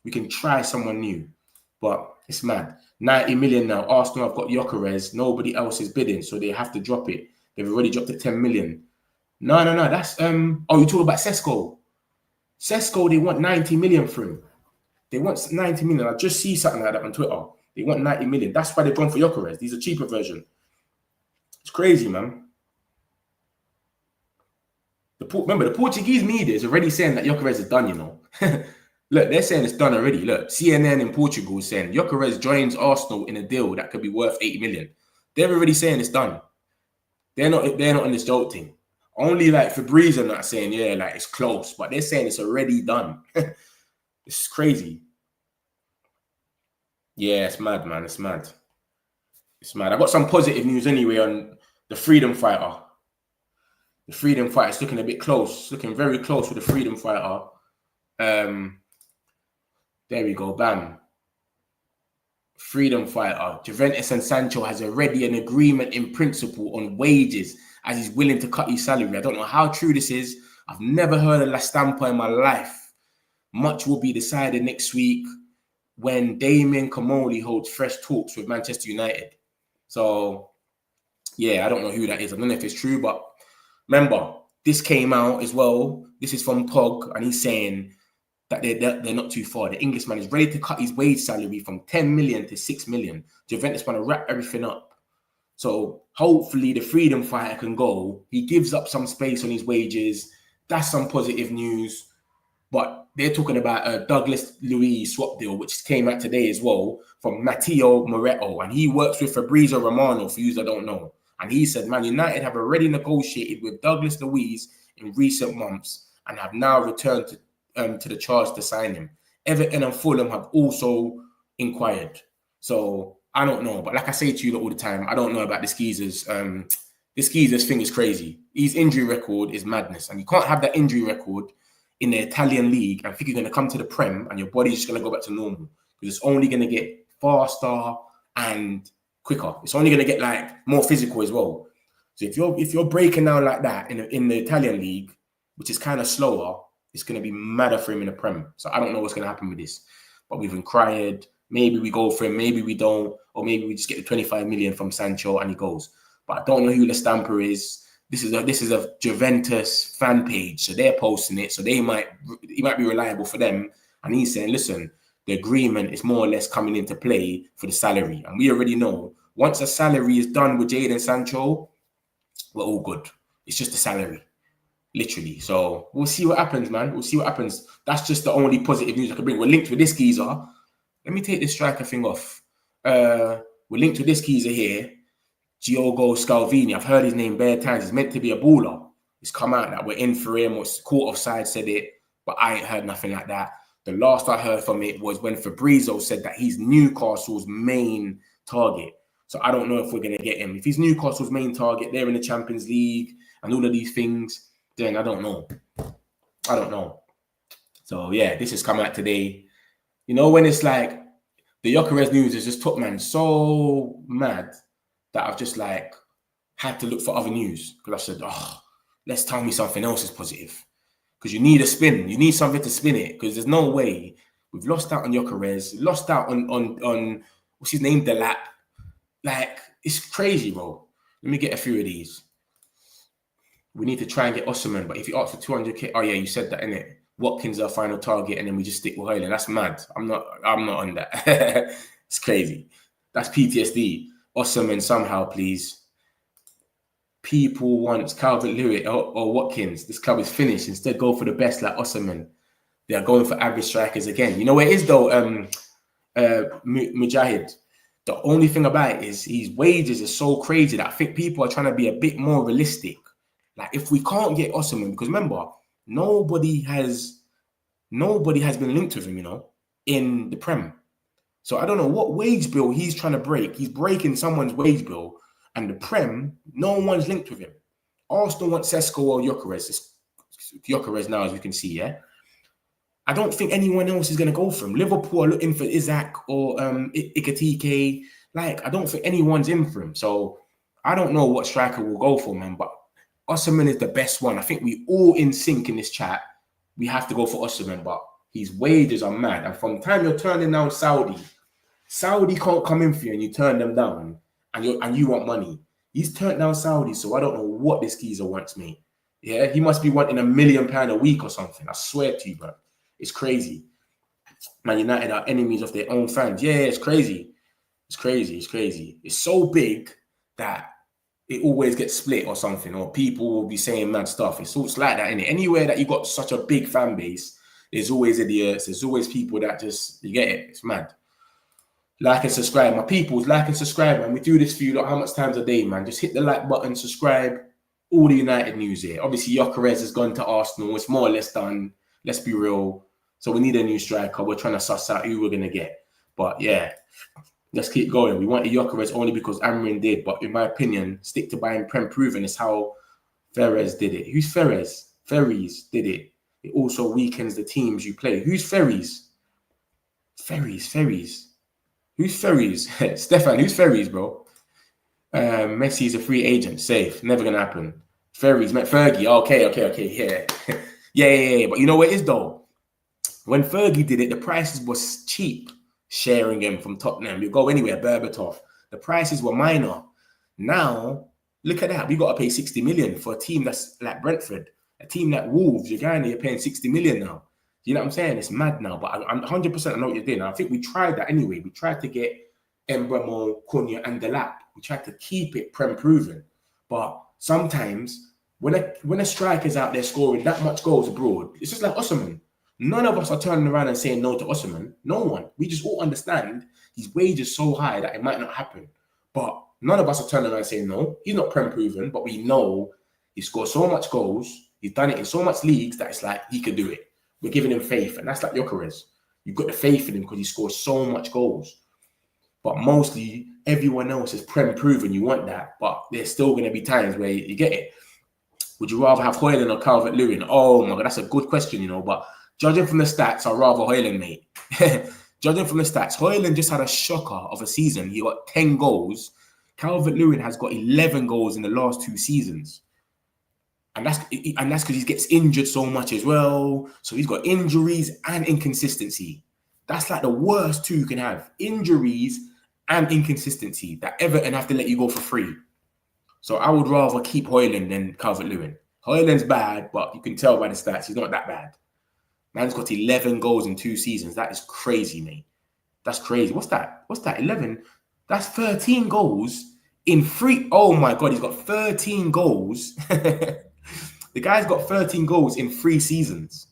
We can try someone new. But it's mad. 90 million now. Arsenal have got Gyokeres. Nobody else is bidding, so they have to drop it. They've already dropped it 10 million. No. That's oh, you're talking about Sesko. Sesko, they want 90 million for him. They want 90 million. I just see something like that on Twitter. They want 90 million. That's why they've gone for Gyokeres. These are cheaper version. It's crazy, man. Remember, the Portuguese media is already saying that Gyokeres is done, you know. Look, they're saying it's done already. Look, CNN in Portugal is saying Gyokeres joins Arsenal in a deal that could be worth 80 million. They're already saying it's done. They're not on this joke thing. Only like Fabrizio not saying, yeah, like it's close, but they're saying it's already done. It's crazy. Yeah, it's mad, man. It's mad. It's mad. I got some positive news anyway on the freedom fighter. The freedom fighter is looking a bit close. It's looking very close with the freedom fighter. There we go. Bam. Freedom fighter. Juventus and Sancho has already an agreement in principle on wages as he's willing to cut his salary. I don't know how true this is. I've never heard of La Stampa in my life. Much will be decided next week when Damien Comoli holds fresh talks with Manchester United. So, yeah, I don't know who that is. I don't know if it's true, but remember, this came out as well. This is from Pog, and he's saying that they're not too far. The Englishman is ready to cut his wage salary from 10 million to 6 million. Juventus want to wrap everything up. So, hopefully, the freedom fighter can go. He gives up some space on his wages. That's some positive news. But they're talking about a Douglas Luiz swap deal, which came out today as well, from Matteo Moretto. And he works with Fabrizio Romano, for you that don't know. And he said, Man United have already negotiated with Douglas Luiz in recent months and have now returned to the charge to sign him. Everton and Fulham have also inquired. So I don't know. But like I say to you all the time, I don't know about the Skeezers. The Skeezers thing is crazy. His injury record is madness. And you can't have that injury record in the Italian league and think you're going to come to the Prem and your body's just going to go back to normal, because it's only going to get faster and quicker. It's only going to get like more physical as well. So if you're breaking down like that in the Italian league, which is kind of slower, it's going to be madder for him in the Prem. So I don't know what's going to happen with this, but we've inquired. Maybe we go for him, maybe we don't, or maybe we just get the 25 million from Sancho and he goes. But I don't know who La Stampa is. This is a Juventus fan page, so they're posting it. So he might be reliable for them. And he's saying, listen, the agreement is more or less coming into play for the salary. And we already know once a salary is done with Jadon Sancho, we're all good. It's just the salary, literally. So we'll see what happens, man. We'll see what happens. That's just the only positive news I can bring. We're linked with this geezer. Let me take this striker thing off. We're linked with this geezer here. Diogo Scalvini, I've heard his name bare times. He's meant to be a baller. It's come out that we're in for him. What's caught offside said it, but I ain't heard nothing like that. The last I heard from it was when Fabrizio said that he's Newcastle's main target. So I don't know if we're going to get him. If he's Newcastle's main target, they're in the Champions League and all of these things, then I don't know. I don't know. So yeah, this has come out today. You know, when it's like the Gyokeres news is just took man so mad that I've just like had to look for other news, because I said, let's tell me something else is positive, because you need a spin. You need something to spin it, because there's no way. We've lost out on Gyokeres, lost out on what's his name, Delap. Like, it's crazy, bro. Let me get a few of these. We need to try and get Osimhen, but if you ask for 200k, oh yeah, you said that, innit? Watkins is our final target, and then we just stick with Hoyland. That's mad. I'm not on that. It's crazy. That's PTSD. Osimhen somehow, please. People want Calvert-Lewin or Watkins. This club is finished. Instead, go for the best like Osimhen. They are going for average strikers again. You know what it is though, Mujahid? The only thing about it is his wages are so crazy that I think people are trying to be a bit more realistic. Like, if we can't get Osimhen, because remember, nobody has been linked with him, you know, in the Prem. So I don't know what wage bill he's trying to break. He's breaking someone's wage bill, and the Prem, no one's linked with him. Arsenal want Sesko or Gyokeres. It's Gyokeres now, as you can see, yeah? I don't think anyone else is going to go for him. Liverpool are looking for Isaac or Ikatike. Like, I don't think anyone's in for him. So I don't know what striker will go for, man. But Osimhen is the best one. I think we all in sync in this chat. We have to go for Osimhen, but his wages are mad. And from the time you're turning down Saudi can't come in for you and you turn them down and you want money. He's turned down Saudi, so I don't know what this geezer wants, mate. Yeah, he must be wanting £1 million a week or something. I swear to you, bro. It's crazy. Man United are enemies of their own fans. Yeah, it's crazy. It's crazy. It's crazy. It's so big that it always gets split or something, or people will be saying mad stuff. It's like that, innit? Anywhere that you got such a big fan base, there's always idiots. There's always people that just, you get it. It's mad. Like and subscribe. My peoples, like and subscribe, man. We do this for you, like, how much times a day, man? Just hit the like button, subscribe. All the United news here. Obviously, Gyokeres has gone to Arsenal. It's more or less done. Let's be real. So we need a new striker. We're trying to suss out who we're going to get. But yeah, let's keep going. We wanted Gyokeres only because Amrin did. But in my opinion, stick to buying Prem proven is how Ferres did it. Who's Ferres? Ferries did it. It also weakens the teams you play. Who's Ferries? Ferries. Who's Ferries? Stefan, who's Ferries, bro? Messi's a free agent. Safe. Never going to happen. Ferries met Fergie. Okay. Yeah. yeah. But you know what it is, though? When Fergie did it, the prices was cheap. Sharing him from Tottenham. You go anywhere, Berbatov. The prices were minor. Now, look at that. We got to pay 60 million for a team that's like Brentford. A team like Wolves. You're paying 60 million now. You know what I'm saying? It's mad now. But I'm 100% I know what you're doing. I think we tried that anyway. We tried to get Mbeumo, Cunha, and Delap. We tried to keep it Prem proven. But sometimes when a striker's out there scoring that much goals abroad, it's just like Osimhen. None of us are turning around and saying no to Osimhen. No one. We just all understand his wage is so high that it might not happen. But none of us are turning around and saying no. He's not Prem proven, but we know he scored so much goals. He's done it in so much leagues that it's like he could do it. We're giving him faith, and that's like Gyokeres. You've got the faith in him because he scores so much goals. But mostly everyone else is Prem proven. You want that, but there's still going to be times where you get it. Would you rather have Højlund or Calvert-Lewin? Oh my God, that's a good question, but judging from the stats, I'd rather Højlund, mate. Judging from the stats, Højlund just had a shocker of a season. He got 10 goals. Calvert-Lewin has got 11 goals in the last 2 seasons. And that's because he gets injured so much as well. So he's got injuries and inconsistency. That's like the worst 2 you can have. Injuries and inconsistency that Everton have to let you go for free. So I would rather keep Højlund than Calvert-Lewin. Højlund's bad, but you can tell by the stats, he's not that bad. Man's got 11 goals in 2 seasons. That is crazy, mate. That's crazy. What's that? 11? That's 13 goals in 3. Oh my God, he's got 13 goals. The guy's got 13 goals in 3 seasons.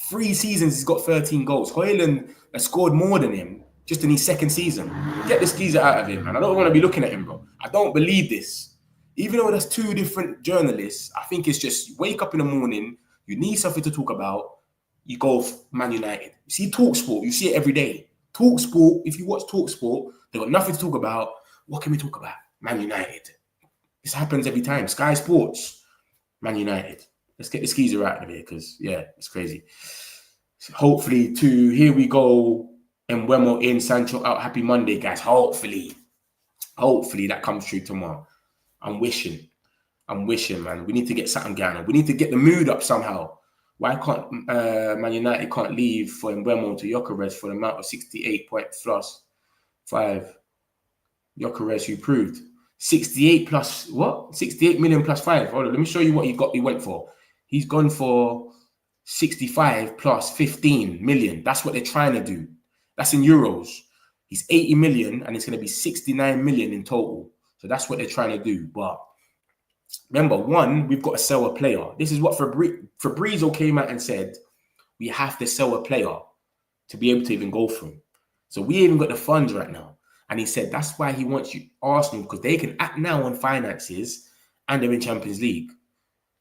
3 seasons, he's got 13 goals. Højlund has scored more than him just in his 2nd season. Get this geezer out of him, man. I don't want to be looking at him, bro. I don't believe this. Even though there's 2 different journalists, I think it's just you wake up in the morning, you need something to talk about, you go Man United. You see TalkSport, you see it every day. TalkSport, if you watch TalkSport, they've got nothing to talk about. What can we talk about? Man United. This happens every time. Sky Sports, Man United. Let's get the skeezer out of here because, yeah, it's crazy. So hopefully, here we go. Mbeumo in, Sancho out. Happy Monday, guys. Hopefully that comes true tomorrow. I'm wishing, man. We need to get something going on. We need to get the mood up somehow. Why can't Man United can't leave for Mbeumo to Gyokeres for the amount of 68.5? Gyokeres, who proved 68 plus what? 68 million plus 5. Hold on, let me show you what he went for. He's gone for 65 plus 15 million. That's what they're trying to do. That's in euros. He's 80 million and it's going to be 69 million in total. So that's what they're trying to do. But remember, we've got to sell a player. This is what Fabrizio came out and said. We have to sell a player to be able to even go for him. So we even got the funds right now. And he said that's why he wants Arsenal, because they can act now on finances and they're in Champions League.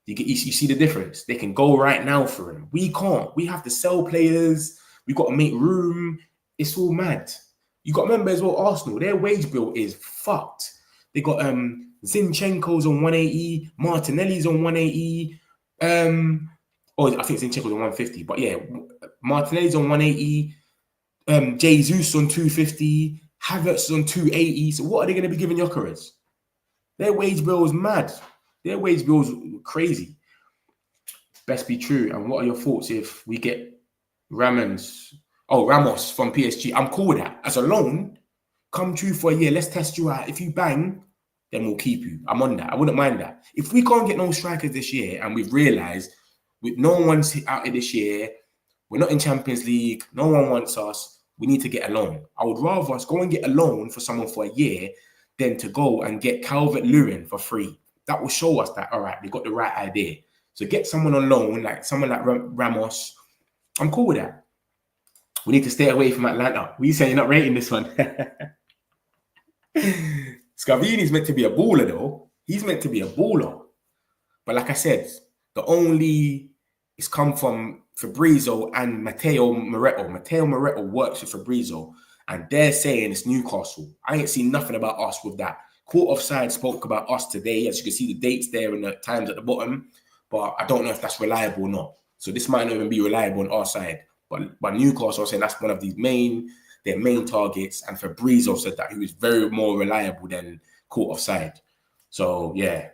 You see the difference? They can go right now for him. We can't. We have to sell players. We've got to make room. It's all mad. You got to remember as well, Arsenal, their wage bill is fucked. They got Zinchenko's on 180, Martinelli's on 180. I think Zinchenko's on 150. But yeah, Martinelli's on 180. Jesus on 250. Havertz on 280. So what are they going to be giving Gyokeres? Their wage bill is mad. Their wage bill is crazy. Best be true. And what are your thoughts if we get Ramos from PSG? I'm cool with that. As a loan, come true for a year. Let's test you out. If you bang, then we'll keep you. I'm on that. I wouldn't mind that. If we can't get no strikers this year and we've realised with no one's out of this year, we're not in Champions League, no one wants us, we need to get a loan. I would rather us go and get a loan for someone for a year than to go and get Calvert-Lewin for free. That will show us that, all right, we got the right idea. So get someone on loan, like someone like Ramos. I'm cool with that. We need to stay away from Atalanta. We say you're not rating this one. Scalvini's meant to be a baller, though. He's meant to be a baller. But like I said, the only It's come from Fabrizio and Matteo Moretto. Matteo Moretto works with Fabrizio, and they're saying it's Newcastle. I ain't seen nothing about us with that. Court Offside spoke about us today. As you can see, the dates there and the times at the bottom, but I don't know if that's reliable or not. So this might not even be reliable on our side. But Newcastle are saying that's one of their main targets, and Fabrizio said that he was very more reliable than Court Offside. So yeah,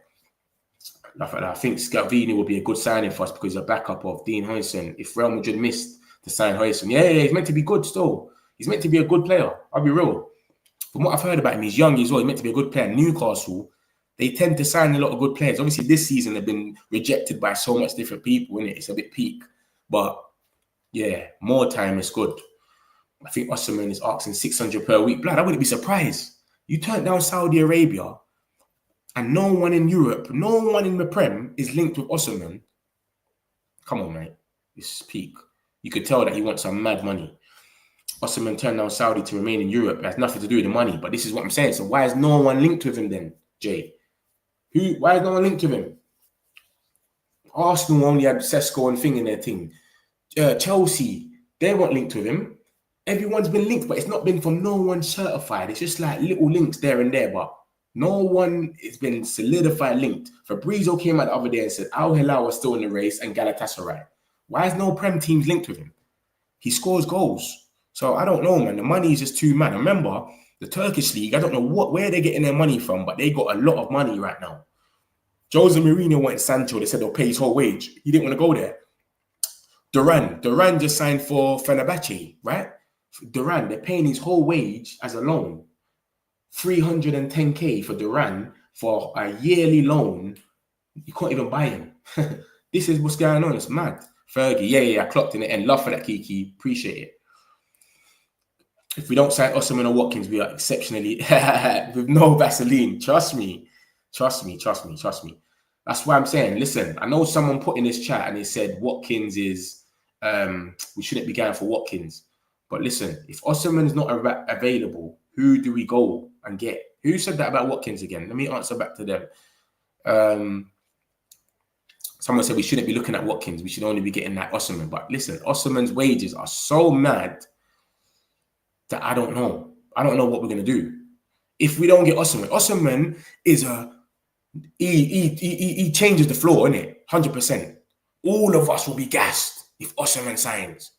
I think Scalvini will be a good signing for us because he's a backup of Dean Huijsen. If Real Madrid missed to sign Huijsen, yeah, he's meant to be good still. He's meant to be a good player. I'll be real. From what I've heard about him, he's young as well. He's meant to be a good player. Newcastle, they tend to sign a lot of good players. Obviously, this season they've been rejected by so much different people, innit? It's a bit peak. But yeah, more time is good. I think Osimhen is asking 600 per week. Blood, I wouldn't be surprised. You turn down Saudi Arabia and no one in Europe, no one in the Prem is linked with Osimhen. Come on, mate. This is peak. You could tell that he wants some mad money. Osimhen turned down Saudi to remain in Europe. It has nothing to do with the money, but this is what I'm saying. So why is no one linked with him then, Jay? Why is no one linked with him? Arsenal only had Sesko and thing in their team. Chelsea, they weren't linked with him. Everyone's been linked, but it's not been from no one certified. It's just like little links there and there, but no one has been solidified linked. Fabrizio came out the other day and said Al Hilal was still in the race and Galatasaray. Why is no Prem teams linked with him? He scores goals. So I don't know, man. The money is just too mad. Remember, the Turkish league, I don't know where they're getting their money from, but they got a lot of money right now. Jose Mourinho went Sancho. They said they'll pay his whole wage. He didn't want to go there. Duran just signed for Fenerbahce, right? Duran, they're paying his whole wage as a loan. 310k for Duran for a yearly loan. You can't even buy him. This is what's going on. It's mad. Fergie, yeah, I clocked in it and love for that, Kiki. Appreciate it. If we don't sign Osimhen or Watkins, we are exceptionally with no Vaseline. Trust me. That's why I'm saying, listen, I know someone put in this chat and they said Watkins is, we shouldn't be going for Watkins. But listen, if Osimhen is not available, who do we go and get? Who said that about Watkins again? Let me answer back to them. Someone said we shouldn't be looking at Watkins. We should only be getting that Osimhen. But listen, Osimhen's wages are so mad that I don't know. I don't know what we're going to do. If we don't get Osimhen, Osimhen is he changes the floor, innit? 100%. All of us will be gassed if Osimhen signs.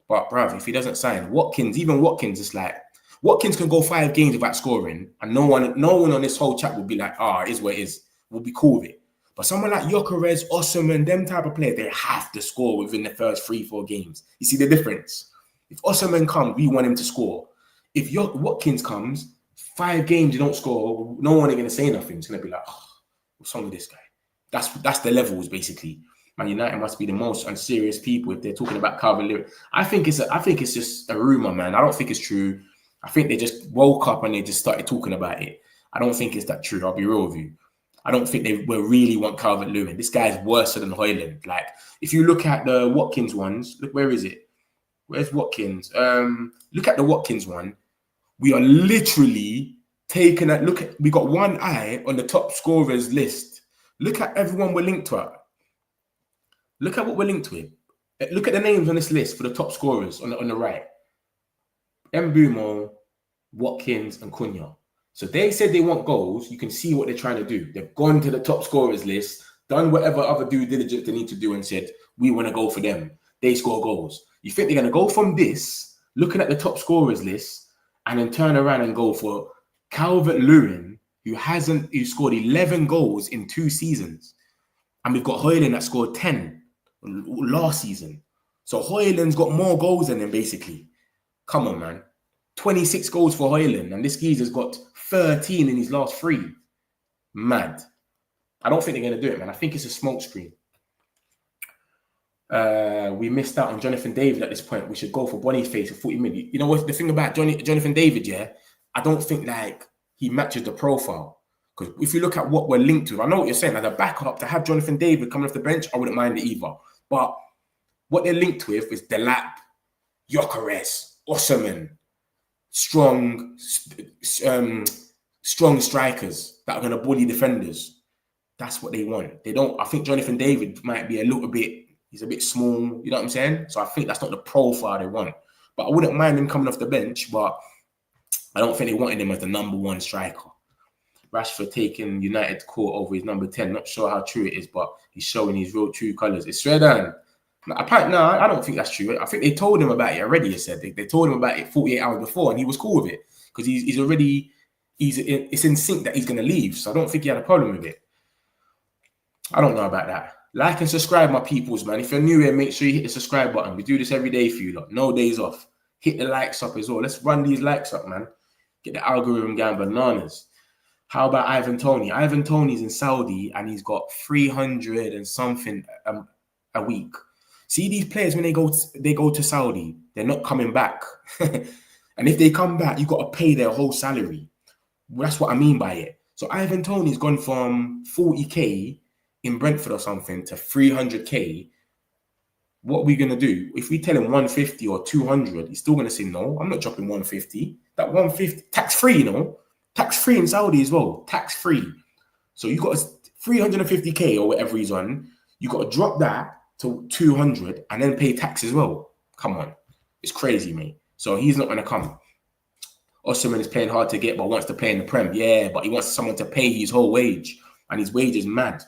But bruv, if he doesn't sign, even Watkins is like, Watkins can go 5 games without scoring, and no one on this whole chat will be like, it is what it is. We'll be cool with it. But someone like Gyokeres, Osimhen, them type of players, they have to score within the first 3-4 games. You see the difference? If Osimhen comes, we want him to score. If Watkins comes, 5 games you don't score, no one ain't gonna say nothing. It's gonna be like, what's wrong with this guy? That's the levels basically. Man United must be the most unserious people if they're talking about Calvert-Lewin. I think it's just a rumor, man. I don't think it's true. I think they just woke up and they just started talking about it. I don't think it's that true. I'll be real with you. I don't think they will really want Calvert-Lewin. This guy's worse than Højlund. Like, if you look at the Watkins ones, look, where is it? Where's Watkins? Look at the Watkins one. We are literally taking a look at. We got one eye on the top scorers list. Look at everyone we're linked to. Look at what we're linked with. Look at the names on this list for the top scorers on the right. Mbeumo, Watkins, and Cunha. So they said they want goals. You can see what they're trying to do. They've gone to the top scorers list, done whatever other due diligence they need to do, and said, we want to go for them. They score goals. You think they're going to go from this, looking at the top scorers list, and then turn around and go for Calvert-Lewin, who scored 11 goals in 2 seasons. And we've got Højlund that scored 10 last season. So Højlund's got more goals than him, basically. Come on, man. 26 goals for Højlund, and this geezer's got 13 in his last 3. Mad. I don't think they're going to do it, man. I think it's a smokescreen. We missed out on Jonathan David at this point. We should go for Boniface for 40 million. You know what? The thing about Jonathan David, yeah, I don't think like he matches the profile. Because if you look at what we're linked to, I know what you're saying. As a backup, to have Jonathan David coming off the bench, I wouldn't mind it either. But what they're linked with is Delap, Gyokeres, Osimhen, strong strikers that are going to bully defenders. That's what they want. They don't. I think Jonathan David might be a little bit He's a bit small. You know what I'm saying? So I think that's not the profile they want. But I wouldn't mind him coming off the bench, but I don't think they wanted him as the number 1 striker. Rashford taking United court over his number 10. Not sure how true it is, but he's showing his real true colours. It's Sweden. Apparently, no, I don't think that's true. I think they told him about it already. He said they told him about it 48 hours before, and he was cool with it because it's in sync that he's going to leave. So I don't think he had a problem with it. I don't know about that. Like and subscribe, my peoples, man. If you're new here, make sure you hit the subscribe button. We do this every day for you lot. No days off. Hit the likes up as well. Let's run these likes up, man. Get the algorithm going bananas. How about Ivan Toney? Ivan Toney's in Saudi and he's got 300 and something a week. See these players when they go to Saudi, they're not coming back. And if they come back, you got to pay their whole salary. Well, that's what I mean by it. So Ivan Toney's gone from 40k in Brentford or something to 300k. What are we going to do? If we tell him 150 or 200, he's still going to say, no, I'm not dropping 150. That 150, tax-free, you know? Tax-free in Saudi as well. Tax-free. So you got 350k or whatever he's on. You got to drop that to 200 and then pay tax as well. Come on. It's crazy, mate. So he's not going to come. Osimhen is playing hard to get, but wants to play in the Prem. Yeah, but he wants someone to pay his whole wage. And his wage is mad.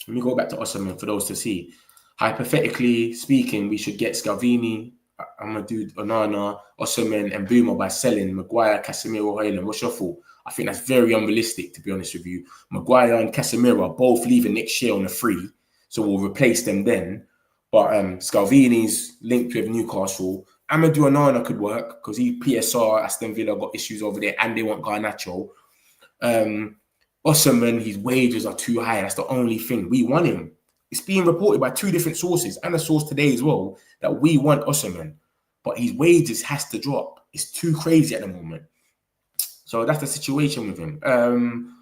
Let me go back to Osimhen for those to see. Hypothetically speaking, we should get Scalvini, I'm going to do Onana, Osimhen, and Mbeumo by selling Maguire, Casemiro, Haaland. What's your thought? I think that's very unrealistic, to be honest with you. Maguire and Casemiro are both leaving next year on a free, so we'll replace them then. But Scalvini's linked with Newcastle. Amadou Onana could work because PSR, Aston Villa got issues over there and they want Garnacho. Osimhen, his wages are too high. That's the only thing. We want him. It's being reported by 2 different sources and a source today as well that we want Osimhen, but his wages has to drop. It's too crazy at the moment. So that's the situation with him.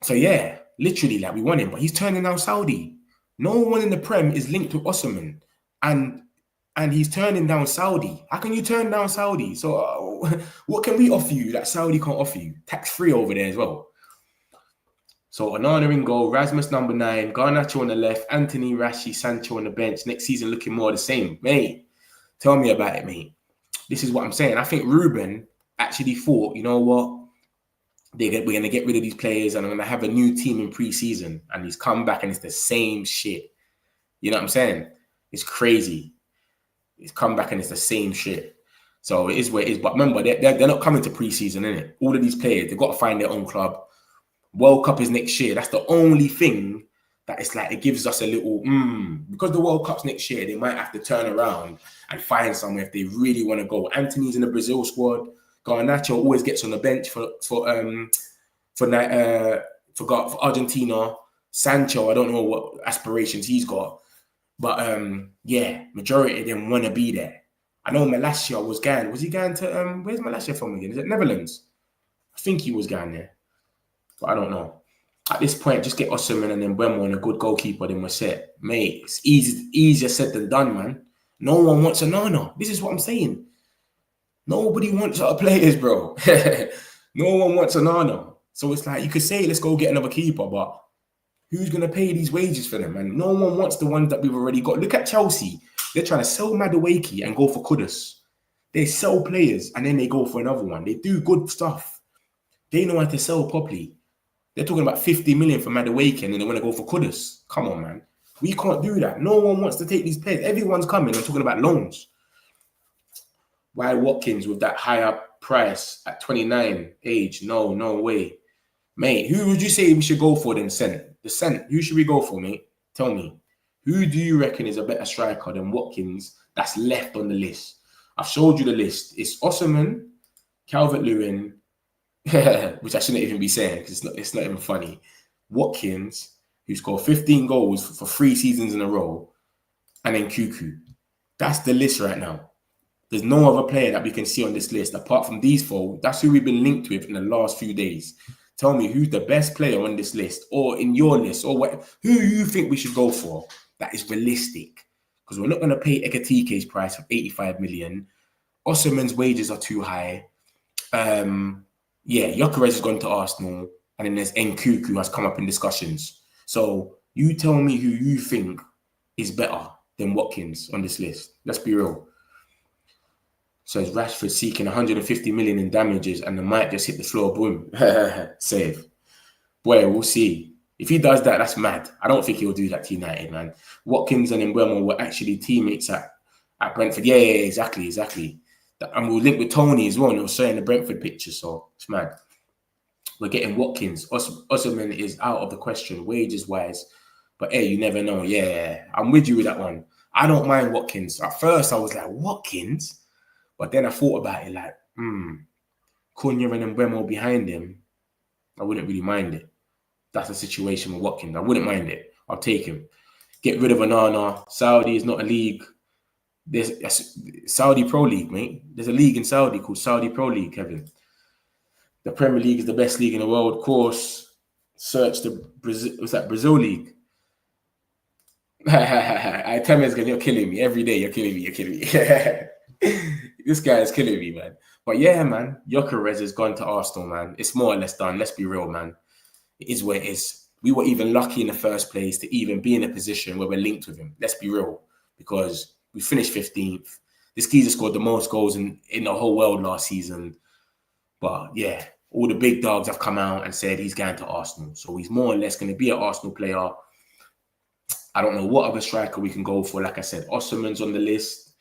So yeah, literally, like we want him, but he's turning down Saudi. No one in the Prem is linked to Osimhen, and he's turning down Saudi. How can you turn down Saudi? So what can we offer you that Saudi can't offer you? Tax-free over there as well. So Onana in goal, Rasmus number 9, Garnacho on the left, Anthony, Rashi, Sancho on the bench. Next season looking more the same. Mate, tell me about it, mate. This is what I'm saying. I think Ruben actually thought, you know what? We're going to get rid of these players and I'm going to have a new team in pre-season. And he's come back and it's the same shit. You know what I'm saying? It's crazy. He's come back and it's the same shit. So it is what it is. But remember, they're not coming to pre-season, innit? All of these players, they've got to find their own club. World Cup is next year. That's the only thing that it's like it gives us a little because the World Cup's next year. They might have to turn around and find somewhere if they really want to go. Anthony's in the Brazil squad. Garnacho always gets on the bench for Argentina. Sancho, I don't know what aspirations he's got, but yeah, majority of them want to be there. I know Malacia was going. Was he going to where's Malacia from again? Is it Netherlands? I think he was going there. But I don't know. At this point, just get Osimhen and then Mbeumo and a good goalkeeper, then we're set. Mate, it's easier said than done, man. No one wants Onana. This is what I'm saying. Nobody wants our players, bro. No one wants Onana. So it's like, you could say, let's go get another keeper, but who's going to pay these wages for them, man? No one wants the ones that we've already got. Look at Chelsea. They're trying to sell Madueke and go for Kudus. They sell players and then they go for another one. They do good stuff. They know how to sell properly. They're talking about 50 million for Madueke and then they want to go for Kudus. Come on, man. We can't do that. No one wants to take these players. Everyone's coming. I'm talking about loans. Why Watkins with that higher price at 29 age? No way. Mate, who would you say we should go for then, Cent? The Cent, who should we go for, mate? Tell me. Who do you reckon is a better striker than Watkins that's left on the list? I've showed you the list. It's Osimhen, Calvert-Lewin, which I shouldn't even be saying because it's not even funny. Watkins, who scored 15 goals for 3 seasons in a row, and then Nkunku. That's the list right now. There's no other player that we can see on this list apart from these 4. That's who we've been linked with in the last few days. Tell me who's the best player on this list or in your list or what? Who you think we should go for that is realistic? Because we're not going to pay Ekatike's price of 85 million. Osimhen's wages are too high. Yeah, Gyokeres has gone to Arsenal, and then there's Nkunku has come up in discussions. So you tell me who you think is better than Watkins on this list. Let's be real. Says Rashford seeking 150 million in damages and the might just hit the floor. Boom. Save. Boy, we'll see. If he does that, that's mad. I don't think he'll do that to United, man. Watkins and Mbeumo were actually teammates at Brentford. Yeah, exactly. And we'll link with Tony as well. And it was showing the Brentford picture, so it's mad. We're getting Watkins. Osimhen is out of the question, wages-wise. But hey, you never know. Yeah, I'm with you with that one. I don't mind Watkins. At first, I was like, Watkins? But then I thought about it like, Cunha and Mbeumo behind him, I wouldn't really mind it. That's a situation with Watkins. I wouldn't mind it. I'll take him. Get rid of Onana. Saudi is not a league. There's a Saudi Pro League, mate. There's a league in Saudi called Saudi Pro League, Kevin. The Premier League is the best league in the world. Of course, search the Brazil League. I tell me, you're killing me every day. You're killing me. This guy is killing me, man. But yeah, man, Gyokeres has gone to Arsenal, man. It's more or less done. Let's be real, man. It is where it is. We were even lucky in the first place to even be in a position where we're linked with him. Let's be real, because we finished 15th. This geezer scored the most goals in the whole world last season. But yeah, all the big dogs have come out and said he's going to Arsenal. So he's more or less going to be an Arsenal player. I don't know what other striker we can go for. Like I said, Osimhen's on the list.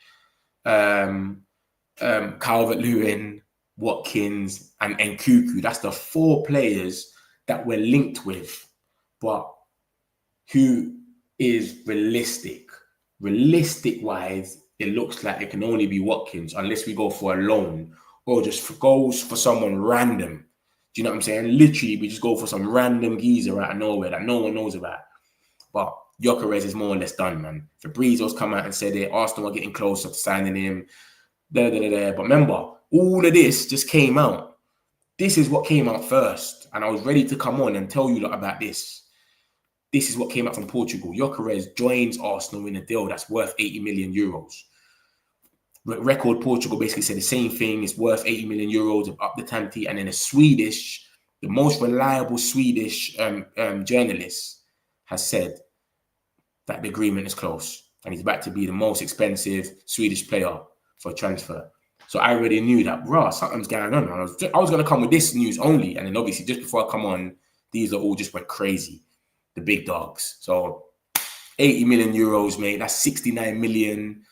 Calvert-Lewin, Watkins, and Nkunku. That's the 4 players that we're linked with. But who is realistic? Realistic-wise, it looks like it can only be Watkins unless we go for a loan or just goes for someone random. Do you know what I'm saying? Literally, we just go for some random geezer out of nowhere that no one knows about. But Gyokeres is more or less done, man. Fabrizio's come out and said it. Arsenal are getting closer to signing him. But remember, all of this just came out. This is what came out first. And I was ready to come on and tell you about this. This is what came out from Portugal. Gyokeres joins Arsenal in a deal that's worth 80 million euros. Record Portugal basically said the same thing. It's worth 80 million euros up the Tanti. And then the most reliable Swedish journalist has said that the agreement is close. And he's about to be the most expensive Swedish player for transfer. So I already knew that, bro, something's going on. I was going to come with this news only. And then obviously just before I come on, these are all just went crazy. The big dogs. So 80 million euros, mate. That's 69 million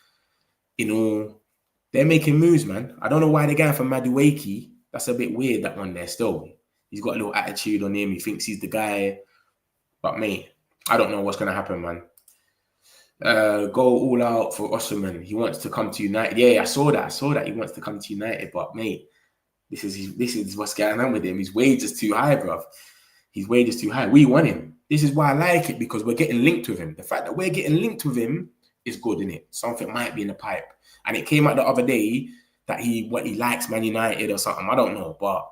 in all. They're making moves, man. I don't know why they're going for Madueke. That's a bit weird, that one there still. He's got a little attitude on him. He thinks he's the guy. But, mate, I don't know what's going to happen, man. Go all out for Osimhen. He wants to come to United. Yeah, I saw that. He wants to come to United. But, mate, this is what's going on with him. His wage is too high, bro. His wage is too high. We want him. This is why I like it, because we're getting linked with him. The fact that we're getting linked with him is good, isn't it? Something might be in the pipe. And it came out the other day that he likes Man United or something. I don't know. But,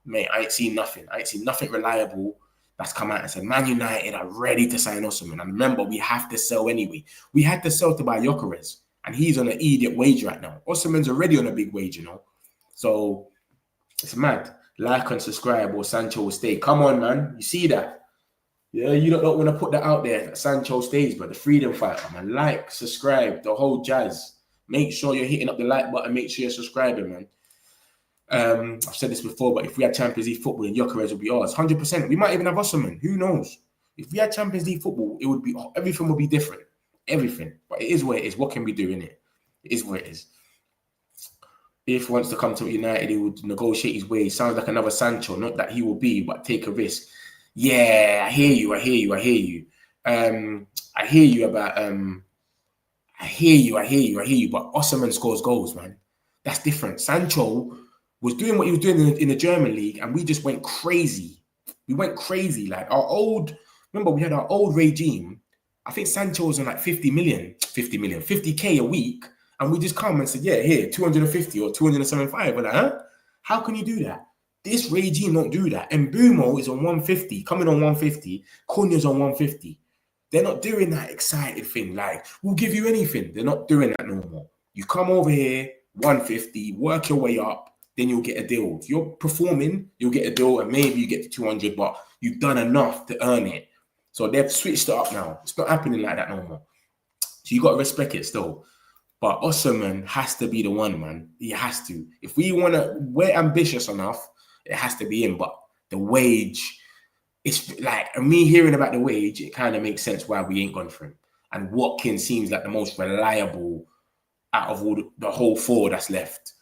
mate, I ain't seen nothing. I ain't seen nothing reliable that's come out and said, Man United are ready to sign Osimhen. And remember, we have to sell anyway. We had to sell to buy Gyokeres. And he's on an idiot wage right now. Osimhen's already on a big wage, you know. So, it's mad. Like and subscribe or Sancho will stay. Come on, man. You see that? Yeah, you don't want to put that out there that Sancho stays, but the freedom fighter, man. Like, subscribe, the whole jazz. Make sure you're hitting up the like button. Make sure you're subscribing, man. I've said this before, but if we had Champions League football, then Gyokeres would be ours. 100%. We might even have Osimhen. Who knows? If we had Champions League football, it would be everything would be different. Everything. But it is what it is. What can we do in it? It is what it is. If he wants to come to United, he would negotiate his way. Sounds like another Sancho. Not that he will be, but take a risk. Yeah, I hear you. I hear you about I hear you. But Osimhen scores goals, man. That's different. Sancho was doing what he was doing in the German league, and we just went crazy. We went crazy. Like remember we had our old regime. I think Sancho was on like 50K a week, and we just come and said, yeah, here, 250 or 275. We're like, huh? How can you do that? This regime don't do that. And Mbeumo is on 150, coming on 150. Cunha's on 150. They're not doing that excited thing. Like, we'll give you anything. They're not doing that no more. You come over here, 150, work your way up, then you'll get a deal. If you're performing, you'll get a deal, and maybe you get to 200, but you've done enough to earn it. So they've switched it up now. It's not happening like that no more. So you got to respect it still. But Osimhen has to be the one, man. He has to. If we're ambitious enough, it has to be him. But the wage, it's like, me hearing about the wage, it kind of makes sense why we ain't gone for him. And Watkins seems like the most reliable out of all the whole four that's left.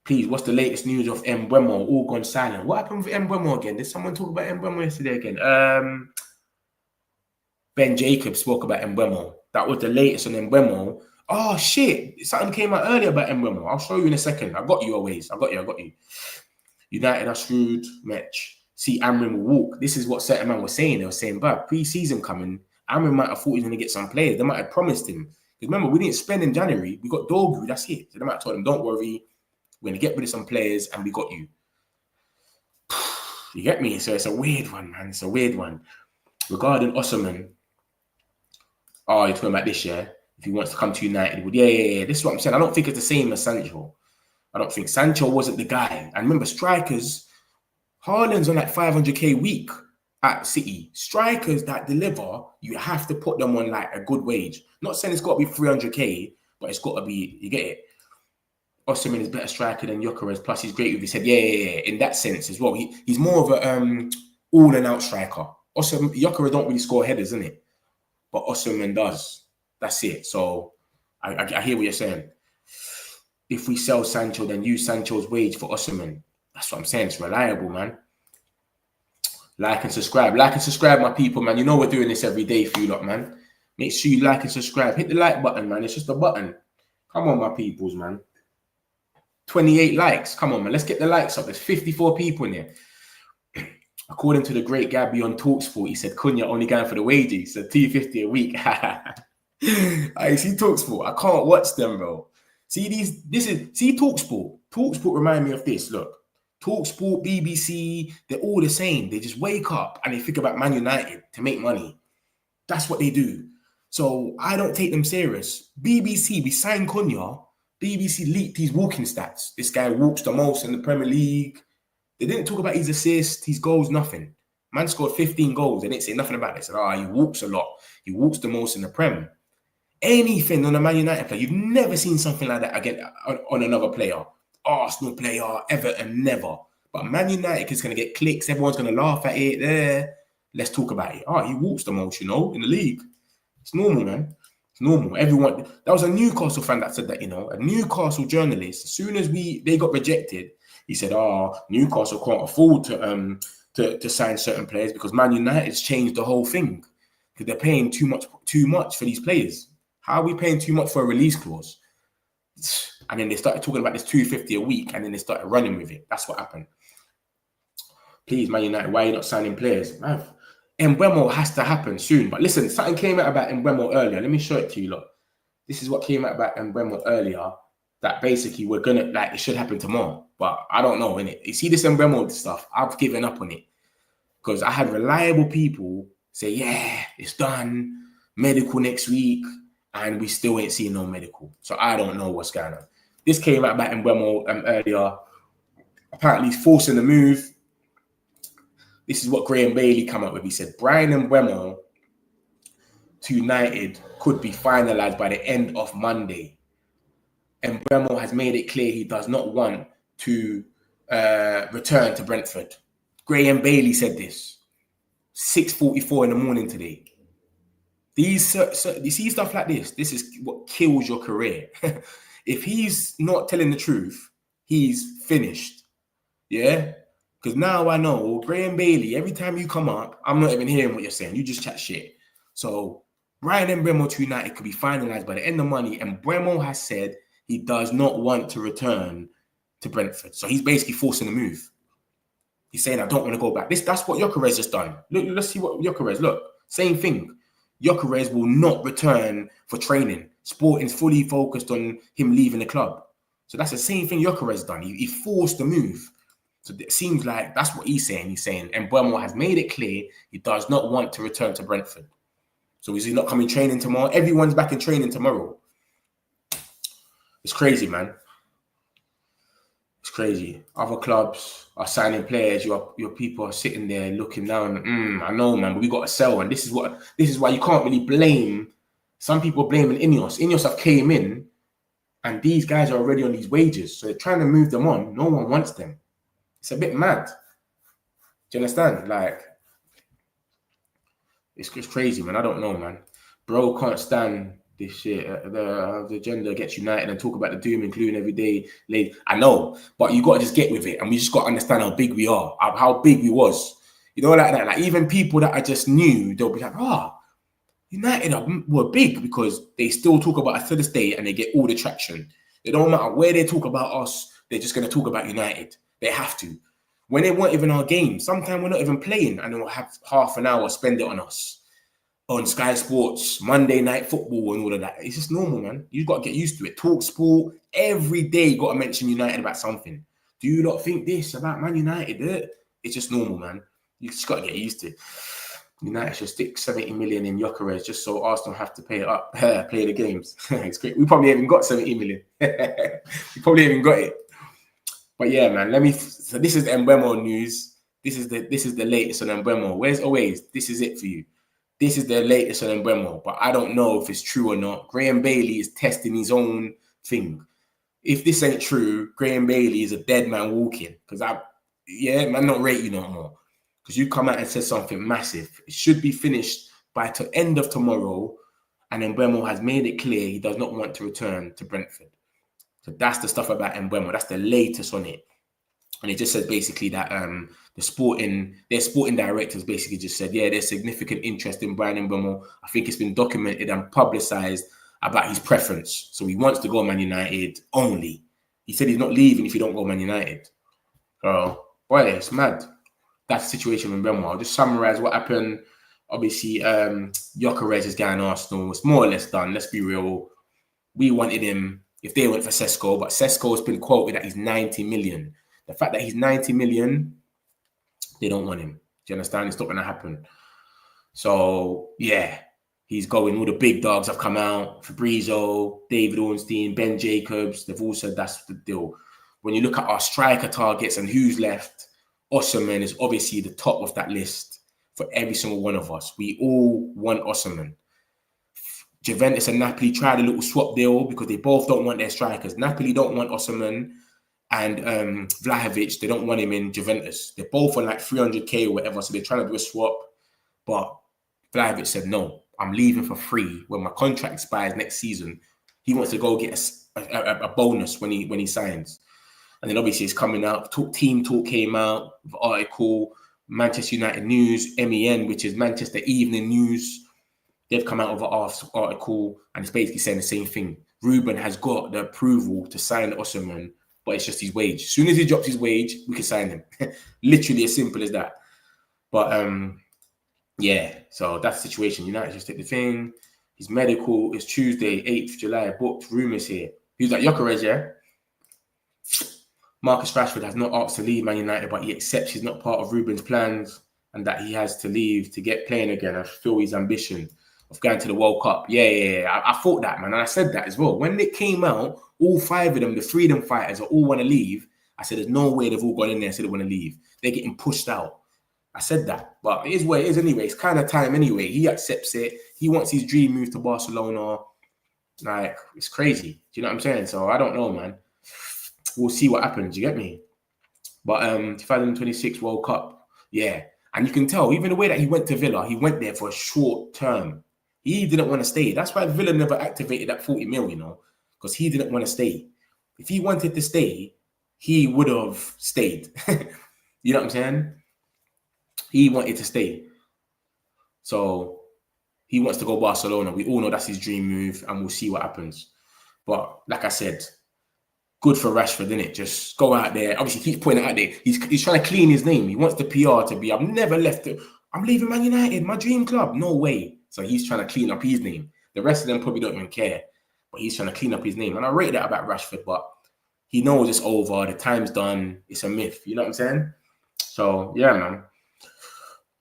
Please, what's the latest news of Mbeumo? All gone silent. What happened with Mbeumo again? Did someone talk about Mbeumo yesterday again? Ben Jacobs spoke about Mbeumo. That was the latest on Mbeumo. Oh, shit. Something came out earlier about Mbeumo. I'll show you in a second. I got you always. I got you. United are screwed. Match. See, Amrin will walk. This is what certain man was saying. They were saying, but pre-season coming, Amrin might have thought he was going to get some players. They might have promised him. Because remember, we didn't spend in January. We got Dogu. That's it. So they might have told him, don't worry. We're going to get rid of some players and we got you. You get me? So it's a weird one, man. It's a weird one. Regarding Osimhen, oh, you're talking about this, yeah? If he wants to come to United, would yeah. This is what I'm saying. I don't think it's the same as Sancho. I don't think Sancho wasn't the guy. And remember, strikers, Haaland's on like 500k a week at City. Strikers that deliver, you have to put them on like a good wage. Not saying it's got to be 300k, but it's got to be, you get it? Osimhen is better striker than Gyokeres. Plus, he's great with his head. Yeah. In that sense as well. He's more of a all and out striker. Gyokeres don't really score headers, isn't it? But Osimhen does. That's it. So I hear what you're saying. If we sell Sancho, then use Sancho's wage for Osimhen. That's what I'm saying. It's reliable, man. Like and subscribe. Like and subscribe, my people, man. You know we're doing this every day for you lot, man. Make sure you like and subscribe. Hit the like button, man. It's just a button. Come on, my peoples, man. 28 likes. Come on, man. Let's get the likes up. There's 54 people in here. According to the great Gabby on TalkSport, he said Cunha only going for the wages. He said $250 a week. I see TalkSport. I can't watch them, bro. See TalkSport. TalkSport remind me of this. Look, TalkSport, BBC, they're all the same. They just wake up and they think about Man United to make money. That's what they do. So I don't take them serious. BBC, we signed Cunha. BBC leaked his walking stats. This guy walks the most in the Premier League. They didn't talk about his assists, his goals, nothing. Man scored 15 goals. They didn't say nothing about it. They said, he walks a lot. He walks the most in the Prem. Anything on a Man United player, you've never seen something like that again on another player. Arsenal player, Everton, never. But Man United is going to get clicks. Everyone's going to laugh at it. Let's talk about it. He walks the most, in the league. It's normal, man. It's normal. Everyone. That was a Newcastle fan that said that, a Newcastle journalist. As soon as they got rejected, he said, Newcastle can't afford to sign certain players because Man United's changed the whole thing because they're paying too much for these players. How are we paying too much for a release clause? And then they started talking about this $250 a week, and then they started running with it. That's what happened. Please, Man United, why are you not signing players? Man, Mbeumo has to happen soon. But listen, something came out about Mbeumo earlier. Let me show it to you, look. This is what came out about Mbeumo earlier. That basically we're gonna it should happen tomorrow, but I don't know, innit? You see this Mbeumo stuff, I've given up on it because I had reliable people say, yeah, it's done, medical next week, and we still ain't seen no medical. So I don't know what's going on. This came out about Mbeumo earlier. Apparently he's forcing the move. This is what Graham Bailey came up with. He said Brian Mbeumo to United could be finalized by the end of Monday. And Mbeumo has made it clear he does not want to return to Brentford. Graham Bailey said this. 6:44 in the morning today. You see stuff like this. This is what kills your career. If he's not telling the truth, he's finished. Yeah? Because now I know, Graham Bailey, every time you come up, I'm not even hearing what you're saying. You just chat shit. So, Brian Mbeumo to United could be finalized by the end of money. And Mbeumo has said he does not want to return to Brentford. So he's basically forcing the move. He's saying, I don't want to go back. That's what Gyokeres has done. Look, let's see what Gyokeres, look. Same thing. Gyokeres will not return for training. Sporting's fully focused on him leaving the club. So that's the same thing Gyokeres done. He forced the move. So it seems like that's what he's saying. He's saying, and Mbeumo has made it clear he does not want to return to Brentford. So is he not coming training tomorrow? Everyone's back in training tomorrow. It's crazy, man. It's crazy. Other clubs are signing players. Your people are sitting there looking down. I know, man, but we got to sell. And this is why you can't really blame Some people blaming Ineos. Ineos have came in, and these guys are already on these wages, so they're trying to move them on. No one wants them. It's a bit mad. Do you understand? Like, it's just crazy, man. I don't know, man. Bro can't stand this shit. The agenda gets united and talk about the doom, including every day. I know, but you got to just get with it, and we just got to understand how big we are, how big we was. You know, like that. Like, even people that I just knew, they'll be like, United were big, because they still talk about us to this day and they get all the traction. It don't matter where they talk about us, they're just going to talk about United. They have to. When they weren't even our game, sometimes we're not even playing and they'll have half an hour, spend it on us. On Sky Sports, Monday Night Football and all of that. It's just normal, man. You've got to get used to it. Talk sport, every day you got to mention United about something. Do you not think this about Man United? It's just normal, man. You just got to get used to it. United should stick 70 million in Gyokeres just so Arsenal have to pay it up, play the games. It's great. We probably haven't got 70 million. We probably haven't got it. But yeah, man. So this is the Mbeumo news. This is the latest on Mbeumo. Where's always? This is it for you. This is the latest on Mbeumo, but I don't know if it's true or not. Graham Bailey is testing his own thing. If this ain't true, Graham Bailey is a dead man walking. Because I'm not rate you no more. Because you come out and said something massive. It should be finished by the end of tomorrow. And Mbeumo has made it clear he does not want to return to Brentford. So that's the stuff about Mbeumo. That's the latest on it. And it just said basically that their sporting directors basically just said, yeah, there's significant interest in Brian Mbeumo. I think it's been documented and publicized about his preference. So he wants to go Man United only. He said he's not leaving if you don't go Man United. So, boy, it's mad. That's the situation with Mbeumo. I'll just summarize what happened. Obviously, Gyokeres is going Arsenal. It's more or less done. Let's be real. We wanted him if they went for Sesko, but Sesko has been quoted that he's 90 million. The fact that he's 90 million, they don't want him. Do you understand? It's not going to happen. So, yeah, he's going. All the big dogs have come out. Fabrizio, David Ornstein, Ben Jacobs. They've all said that's the deal. When you look at our striker targets and who's left, Osimhen is obviously the top of that list for every single one of us. We all want Osimhen. Juventus and Napoli tried a little swap deal because they both don't want their strikers. Napoli don't want Osimhen. And Vlahovic, they don't want him in Juventus. They're both on like 300k or whatever, so they're trying to do a swap. But Vlahovic said, no, I'm leaving for free when my contract expires next season. He wants to go get a bonus when he signs. And then obviously it's coming out. Team Talk came out with an article. Manchester United News, MEN, which is Manchester Evening News. They've come out with an article and it's basically saying the same thing. Ruben has got the approval to sign Osimhen, but it's just his wage. As soon as he drops his wage, we can sign him. Literally as simple as that. But yeah, so that's the situation. United just did the thing. His medical is Tuesday, 8th July. Booked. Rumours here. Who's that? Gyokeres, yeah? Marcus Rashford has not asked to leave Man United, but he accepts he's not part of Ruben's plans and that he has to leave to get playing again and fulfill his ambition of going to the World Cup. Yeah. I thought that, man. And I said that as well. When it came out, all five of them, the freedom fighters, all want to leave. I said, there's no way they've all gone in there and said they want to leave. They're getting pushed out. I said that. But it is what it is anyway. It's kind of time anyway. He accepts it. He wants his dream move to Barcelona. Like, it's crazy. Do you know what I'm saying? So I don't know, man. We'll see what happens. You get me? But 2026 World Cup, yeah. And you can tell, even the way that he went to Villa, he went there for a short term. He didn't want to stay. That's why Villa never activated that 40 mil, you know, because he didn't want to stay. If he wanted to stay, he would have stayed. You know what I'm saying? He wanted to stay. So he wants to go Barcelona. We all know that's his dream move, and we'll see what happens. But like I said, good for Rashford, isn't it? Just go out there. Obviously, he keeps pointing out there. He's trying to clean his name. He wants the PR to be, I've never left it. I'm leaving Man United, my dream club. No way. So he's trying to clean up his name. The rest of them probably don't even care. But he's trying to clean up his name. And I rate that about Rashford, but he knows it's over. The time's done. It's a myth. You know what I'm saying? So, yeah, man.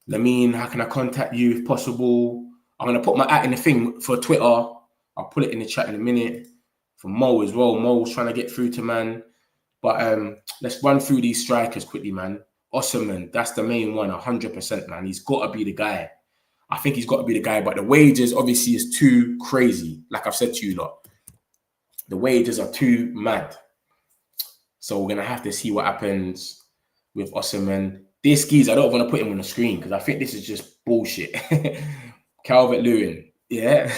Lamine, how can I contact you if possible? I'm going to put my at in the thing for Twitter. I'll put it in the chat in a minute. For Mo as well. Mo's trying to get through to man. But let's run through these strikers quickly, man. Osimhen, that's the main one, 100%, man. He's got to be the guy. I think he's got to be the guy. But the wages obviously is too crazy. Like I've said to you lot, the wages are too mad. So we're gonna have to see what happens with Osimhen. This geezer, I don't want to put him on the screen because I think this is just bullshit. Calvert-Lewin, yeah.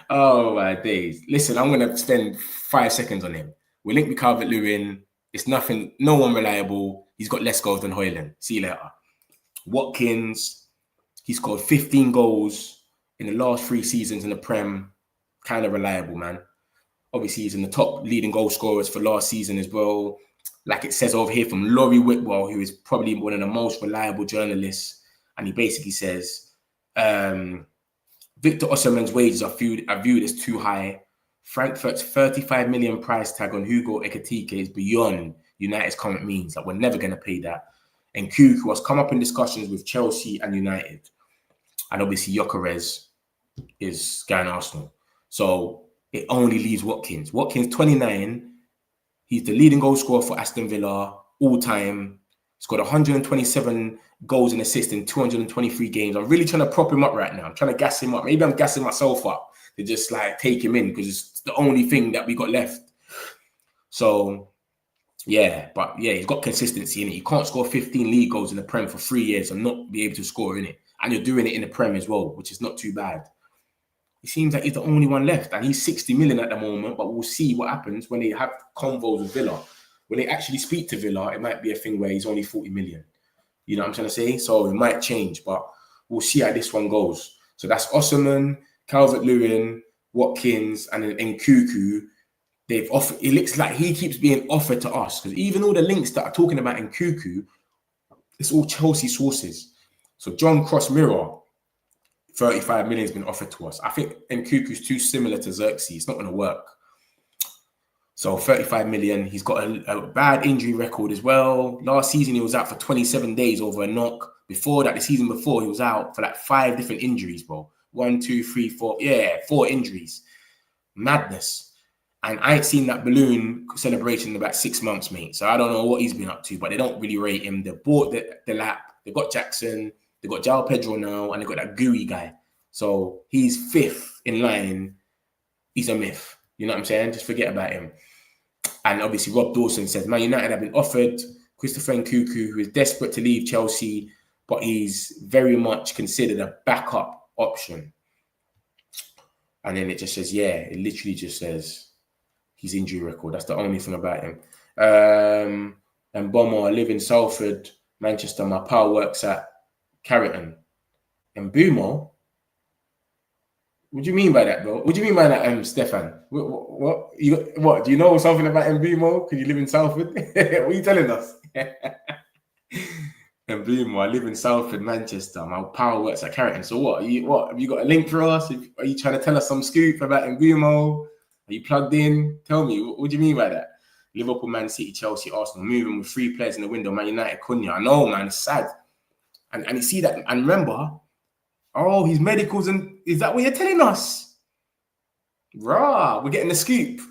Oh my days. Listen, I'm gonna spend 5 seconds on him. We're linked with Calvert-Lewin. It's nothing, no one reliable. He's got less goals than Højlund. See you later. Watkins, he scored 15 goals in the last 3 seasons in the Prem. Kind of reliable, man. Obviously, he's in the top leading goal scorers for last season as well. Like it says over here from Laurie Whitwell, who is probably one of the most reliable journalists. And he basically says, Victor Osimhen's wages are viewed as too high. Frankfurt's 35 million price tag on Hugo Ekitike is beyond United's current means. That we're never going to pay that. And Nkunku has come up in discussions with Chelsea and United. And obviously, Gyokeres is going to Arsenal. So it only leaves Watkins. Watkins, 29. He's the leading goal scorer for Aston Villa all time. He's got 127 goals and assists in 223 games. I'm really trying to prop him up right now. I'm trying to gas him up. Maybe I'm gassing myself up to just like take him in because it's the only thing that we got left. So, yeah. But yeah, he's got consistency in it. You can't score 15 league goals in the Prem for 3 years and not be able to score in it. And you're doing it in the Prem as well, which is not too bad. It seems like he's the only one left. And he's 60 million at the moment. But we'll see what happens when they have convos with Villa. When they actually speak to Villa, it might be a thing where he's only 40 million. You know what I'm trying to say? So it might change, but we'll see how this one goes. So that's Osimhen, Calvert-Lewin, Watkins, and then Nkunku. They've offered. It looks like he keeps being offered to us because even all the links that are talking about Nkunku, it's all Chelsea sources. So John Cross Mirror, 35 million has been offered to us. I think Nkunku's too similar to Xerxes. It's not going to work. So 35 million. He's got a bad injury record as well. Last season, he was out for 27 days over a knock. Before that, the season before, he was out for like 5 different injuries, bro. 1, 2, 3, 4. Yeah, 4 injuries. Madness. And I ain't seen that balloon celebration in about 6 months, mate. So I don't know what he's been up to, but they don't really rate him. They bought the lap. They got Jackson. They got João Pedro now, and they got that gooey guy. So he's 5th in line. He's a myth. You know what I'm saying? Just forget about him. And obviously, Rob Dawson says, Man United have been offered Christopher Nkunku, who is desperate to leave Chelsea, but he's very much considered a backup option. And then it just says, yeah, it literally just says his injury record. That's the only thing about him. And Mbeumo, I live in Salford, Manchester. My power works at Carrington. And Mbeumo? What do you mean by that, bro? What do you mean by that, Stefan? What? Do you know something about Mbeumo? Because you live in Salford? What are you telling us? Mbeumo, I live in Salford, Manchester. My power works at Carrington. So what? Have you got a link for us? Are you trying to tell us some scoop about Mbeumo? Are you plugged in? Tell me, what do you mean by that? Liverpool, Man City, Chelsea, Arsenal, moving with 3 players in the window. Man United, Cunha. I know, man, it's sad. And you see that, and remember, oh, his medicals, and is that what you're telling us? Rah, we're getting the scoop.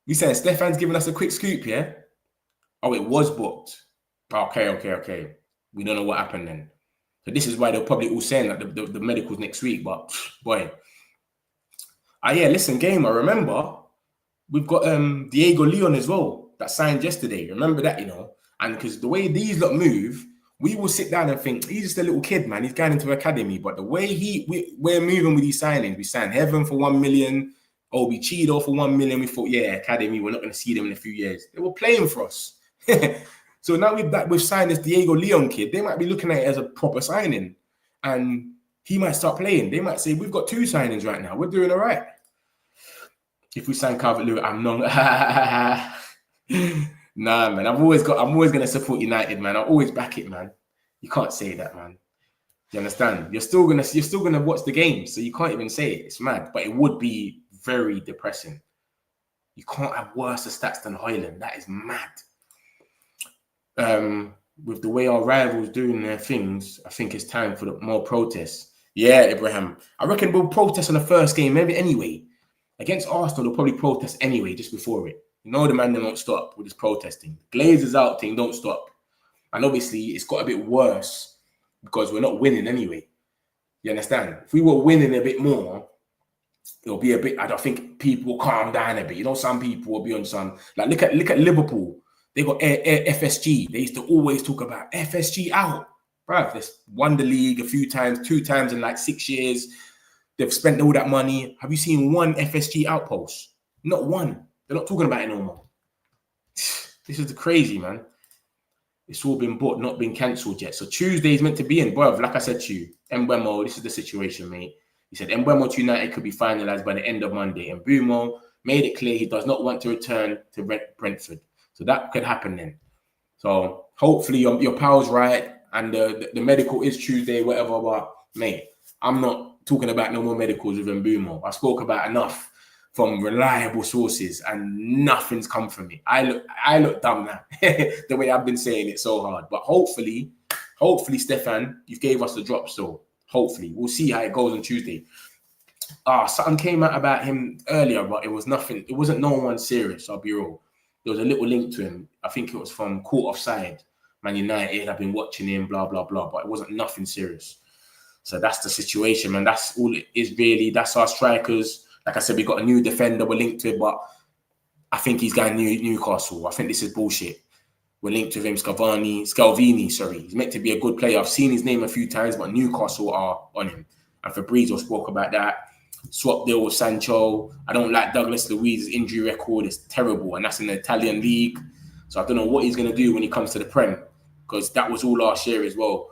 You saying Stefan's giving us a quick scoop, yeah? Oh, it was booked. Okay. We don't know what happened then. So this is why they're probably all saying that the medical's next week, but boy. Yeah, listen, Gamer, remember, we've got Diego Leon as well, that signed yesterday. Remember that, you know? And because the way these lot move, we will sit down and think, he's just a little kid, man. He's going into academy. But the way we're moving with these signings, we signed Heaven for 1 million, Obi Chido for 1 million. We thought, yeah, academy, we're not going to see them in a few years. They were playing for us. So now we've signed this Diego Leon kid. They might be looking at it as a proper signing. And he might start playing. They might say, we've got 2 signings right now. We're doing all right. If we sign Calvert-Lewin, I'm not... Nah, man. I'm always going to support United, man. I always back it, man. You can't say that, man. You understand? You're still gonna watch the game, so you can't even say it. It's mad, but it would be very depressing. You can't have worse stats than Højlund. That is mad. With the way our rivals doing their things, I think it's time for more protests. Yeah, Ibrahim. I reckon we'll protest on the first game, maybe anyway. Against Arsenal, they'll probably protest anyway, just before it. You know the man, they won't stop with this protesting. Glazers out thing, don't stop. And obviously, it's got a bit worse because we're not winning anyway. You understand? If we were winning a bit more, it'll be a bit. I don't think people will calm down a bit. You know, some people will be on some. Like look at Liverpool. They got FSG. They used to always talk about FSG out. Bruv, they've won the league a few times, 2 times in like 6 years. They've spent all that money. Have you seen one FSG outpost? Not one. They're not talking about it no more. This is the crazy, man. It's all been bought, not been cancelled yet. So Tuesday is meant to be in, bruv. Like I said to you, Mbeumo, this is the situation, mate. He said Mbeumo to United could be finalised by the end of Monday. And Mbeumo made it clear he does not want to return to Brentford. So that could happen then. So hopefully your pal's right and the medical is Tuesday, whatever. But, mate, I'm not talking about no more medicals with Mbeumo. I spoke about enough from reliable sources and nothing's come from me. I look dumb now, the way I've been saying it so hard. But hopefully, Stefan, you gave us the drop. So hopefully, we'll see how it goes on Tuesday. Something came out about him earlier, but it was nothing. It wasn't no one serious. I'll be real. There was a little link to him. I think it was from Caught Offside, Man United. I've been watching him, blah blah blah. But it wasn't nothing serious. So that's the situation, man. That's all it is really. That's our strikers. Like I said, we got a new defender we're linked to, but I think he's going Newcastle. I think this is bullshit. We're linked with him, Scalvini, sorry. He's meant to be a good player. I've seen his name a few times, but Newcastle are on him. And Fabrizio spoke about that. Swap deal with Sancho. I don't like Douglas Luiz's injury record. It's terrible, and that's in the Italian league. So I don't know what he's going to do when he comes to the Prem, because that was all last year as well.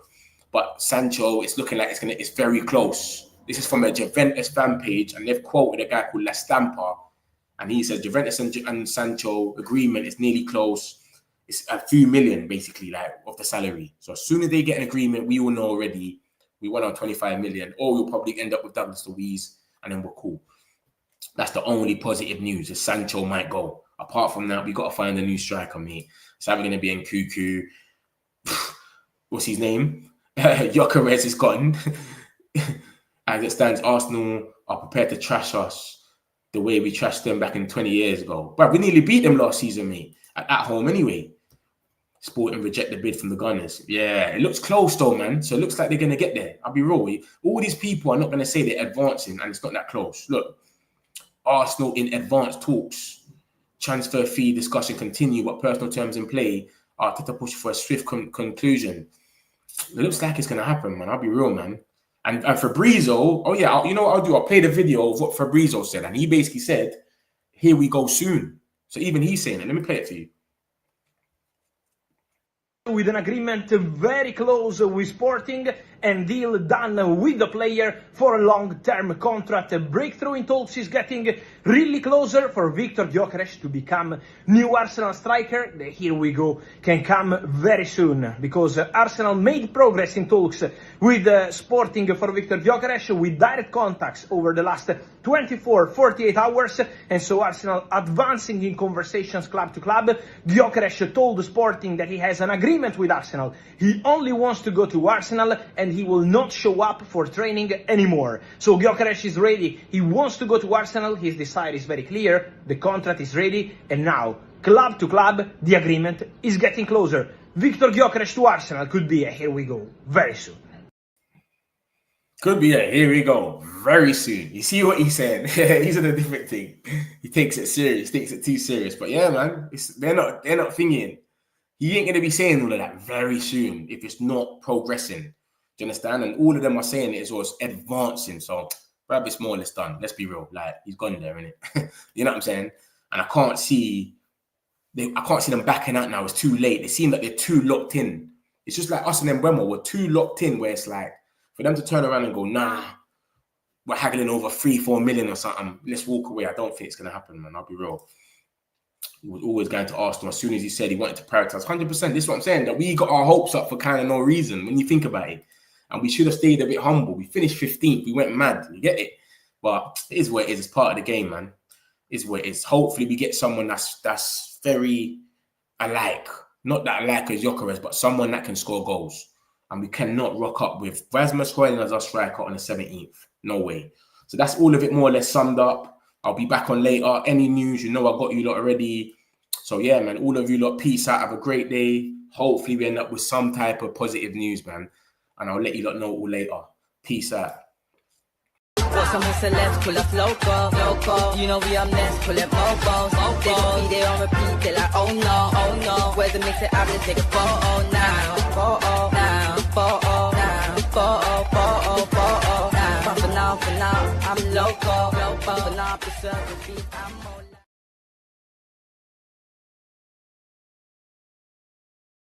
But Sancho, it's looking like it's very close. This is from a Juventus fan page, and they've quoted a guy called La Stampa, and he says Juventus and Sancho agreement is nearly close. It's a few million, basically, like of the salary. So as soon as they get an agreement, we all know already we went on 25 million, or we'll probably end up with Douglas Luiz, and then we're cool. That's the only positive news, is Sancho might go. Apart from that, we got to find a new striker, mate. It's either going to be Nkunku. What's his name? Gyokeres is gone. As it stands, Arsenal are prepared to trash us the way we trashed them back in 20 years ago. But we nearly beat them last season, mate. At home anyway. Sporting reject the bid from the Gunners. Yeah, it looks close though, man. So it looks like they're going to get there. I'll be real. All these people are not going to say they're advancing and it's not that close. Look, Arsenal in advanced talks. Transfer fee discussion continue, but personal terms in play are to push for a swift conclusion. It looks like it's going to happen, man. I'll be real, man. And Fabrizio, oh yeah, you know what I'll do? I'll play the video of what Fabrizio said. And he basically said, here we go soon. So even he's saying it. Let me play it for you. With an agreement very close with Sporting and deal done with the player for a long-term contract. A breakthrough in talks is getting really closer for Victor Gyokeres to become new Arsenal striker. The here we go can come very soon, because Arsenal made progress in talks with Sporting for Victor Gyokeres with direct contacts over the last 24-48 hours, and so Arsenal advancing in conversations club to club. Gyokeres told Sporting that he has an agreement with Arsenal. He only wants to go to Arsenal and he will not show up for training anymore. So Gyokeres is ready. He wants to go to Arsenal. His desire is very clear. The contract is ready, and now club to club, the agreement is getting closer. Victor Gyokeres to Arsenal could be a here we go very soon. Could be a here we go very soon. You see what he said? He's in a different thing. He takes it serious, takes it too serious. But yeah, man, they're not thinking. He ain't gonna be saying all of that very soon if it's not progressing. Do you understand? And all of them are saying it as well as advancing. So, Brad, it's more or less done. Let's be real. Like, he's gone there, innit? You know what I'm saying? And I can't see them backing out now. It's too late. They seem like they're too locked in. It's just like us and Mbeumo. We're too locked in where it's like, for them to turn around and go, nah, we're haggling over 3-4 million or something. Let's walk away. I don't think it's going to happen, man. I'll be real. He was always going to Arsenal as soon as he said he wanted to prioritize. 100%. This is what I'm saying, that we got our hopes up for kind of no reason when you think about it. And we should have stayed a bit humble. We finished 15th. We went mad. You get it? But it is what it is. It's part of the game, man. It is what it is. Hopefully we get someone that's very alike. Not that alike as Gyokeres, but someone that can score goals. And we cannot rock up with Rasmus Højlund as our striker on the 17th. No way. So that's all of it more or less summed up. I'll be back on later. Any news, you know I got you lot already. So yeah, man, all of you lot, peace out. Have a great day. Hopefully we end up with some type of positive news, man. And I'll let you lot know all later. Peace out. Got some celebs, pull up local. You know we up next, pull up mobos. They gon' be there on repeat, they like, oh no. Where's the mix it up, let's take a photo now. Photo now, photo now, photo now. But for now, I'm local. For now, preserve the beat, I'm more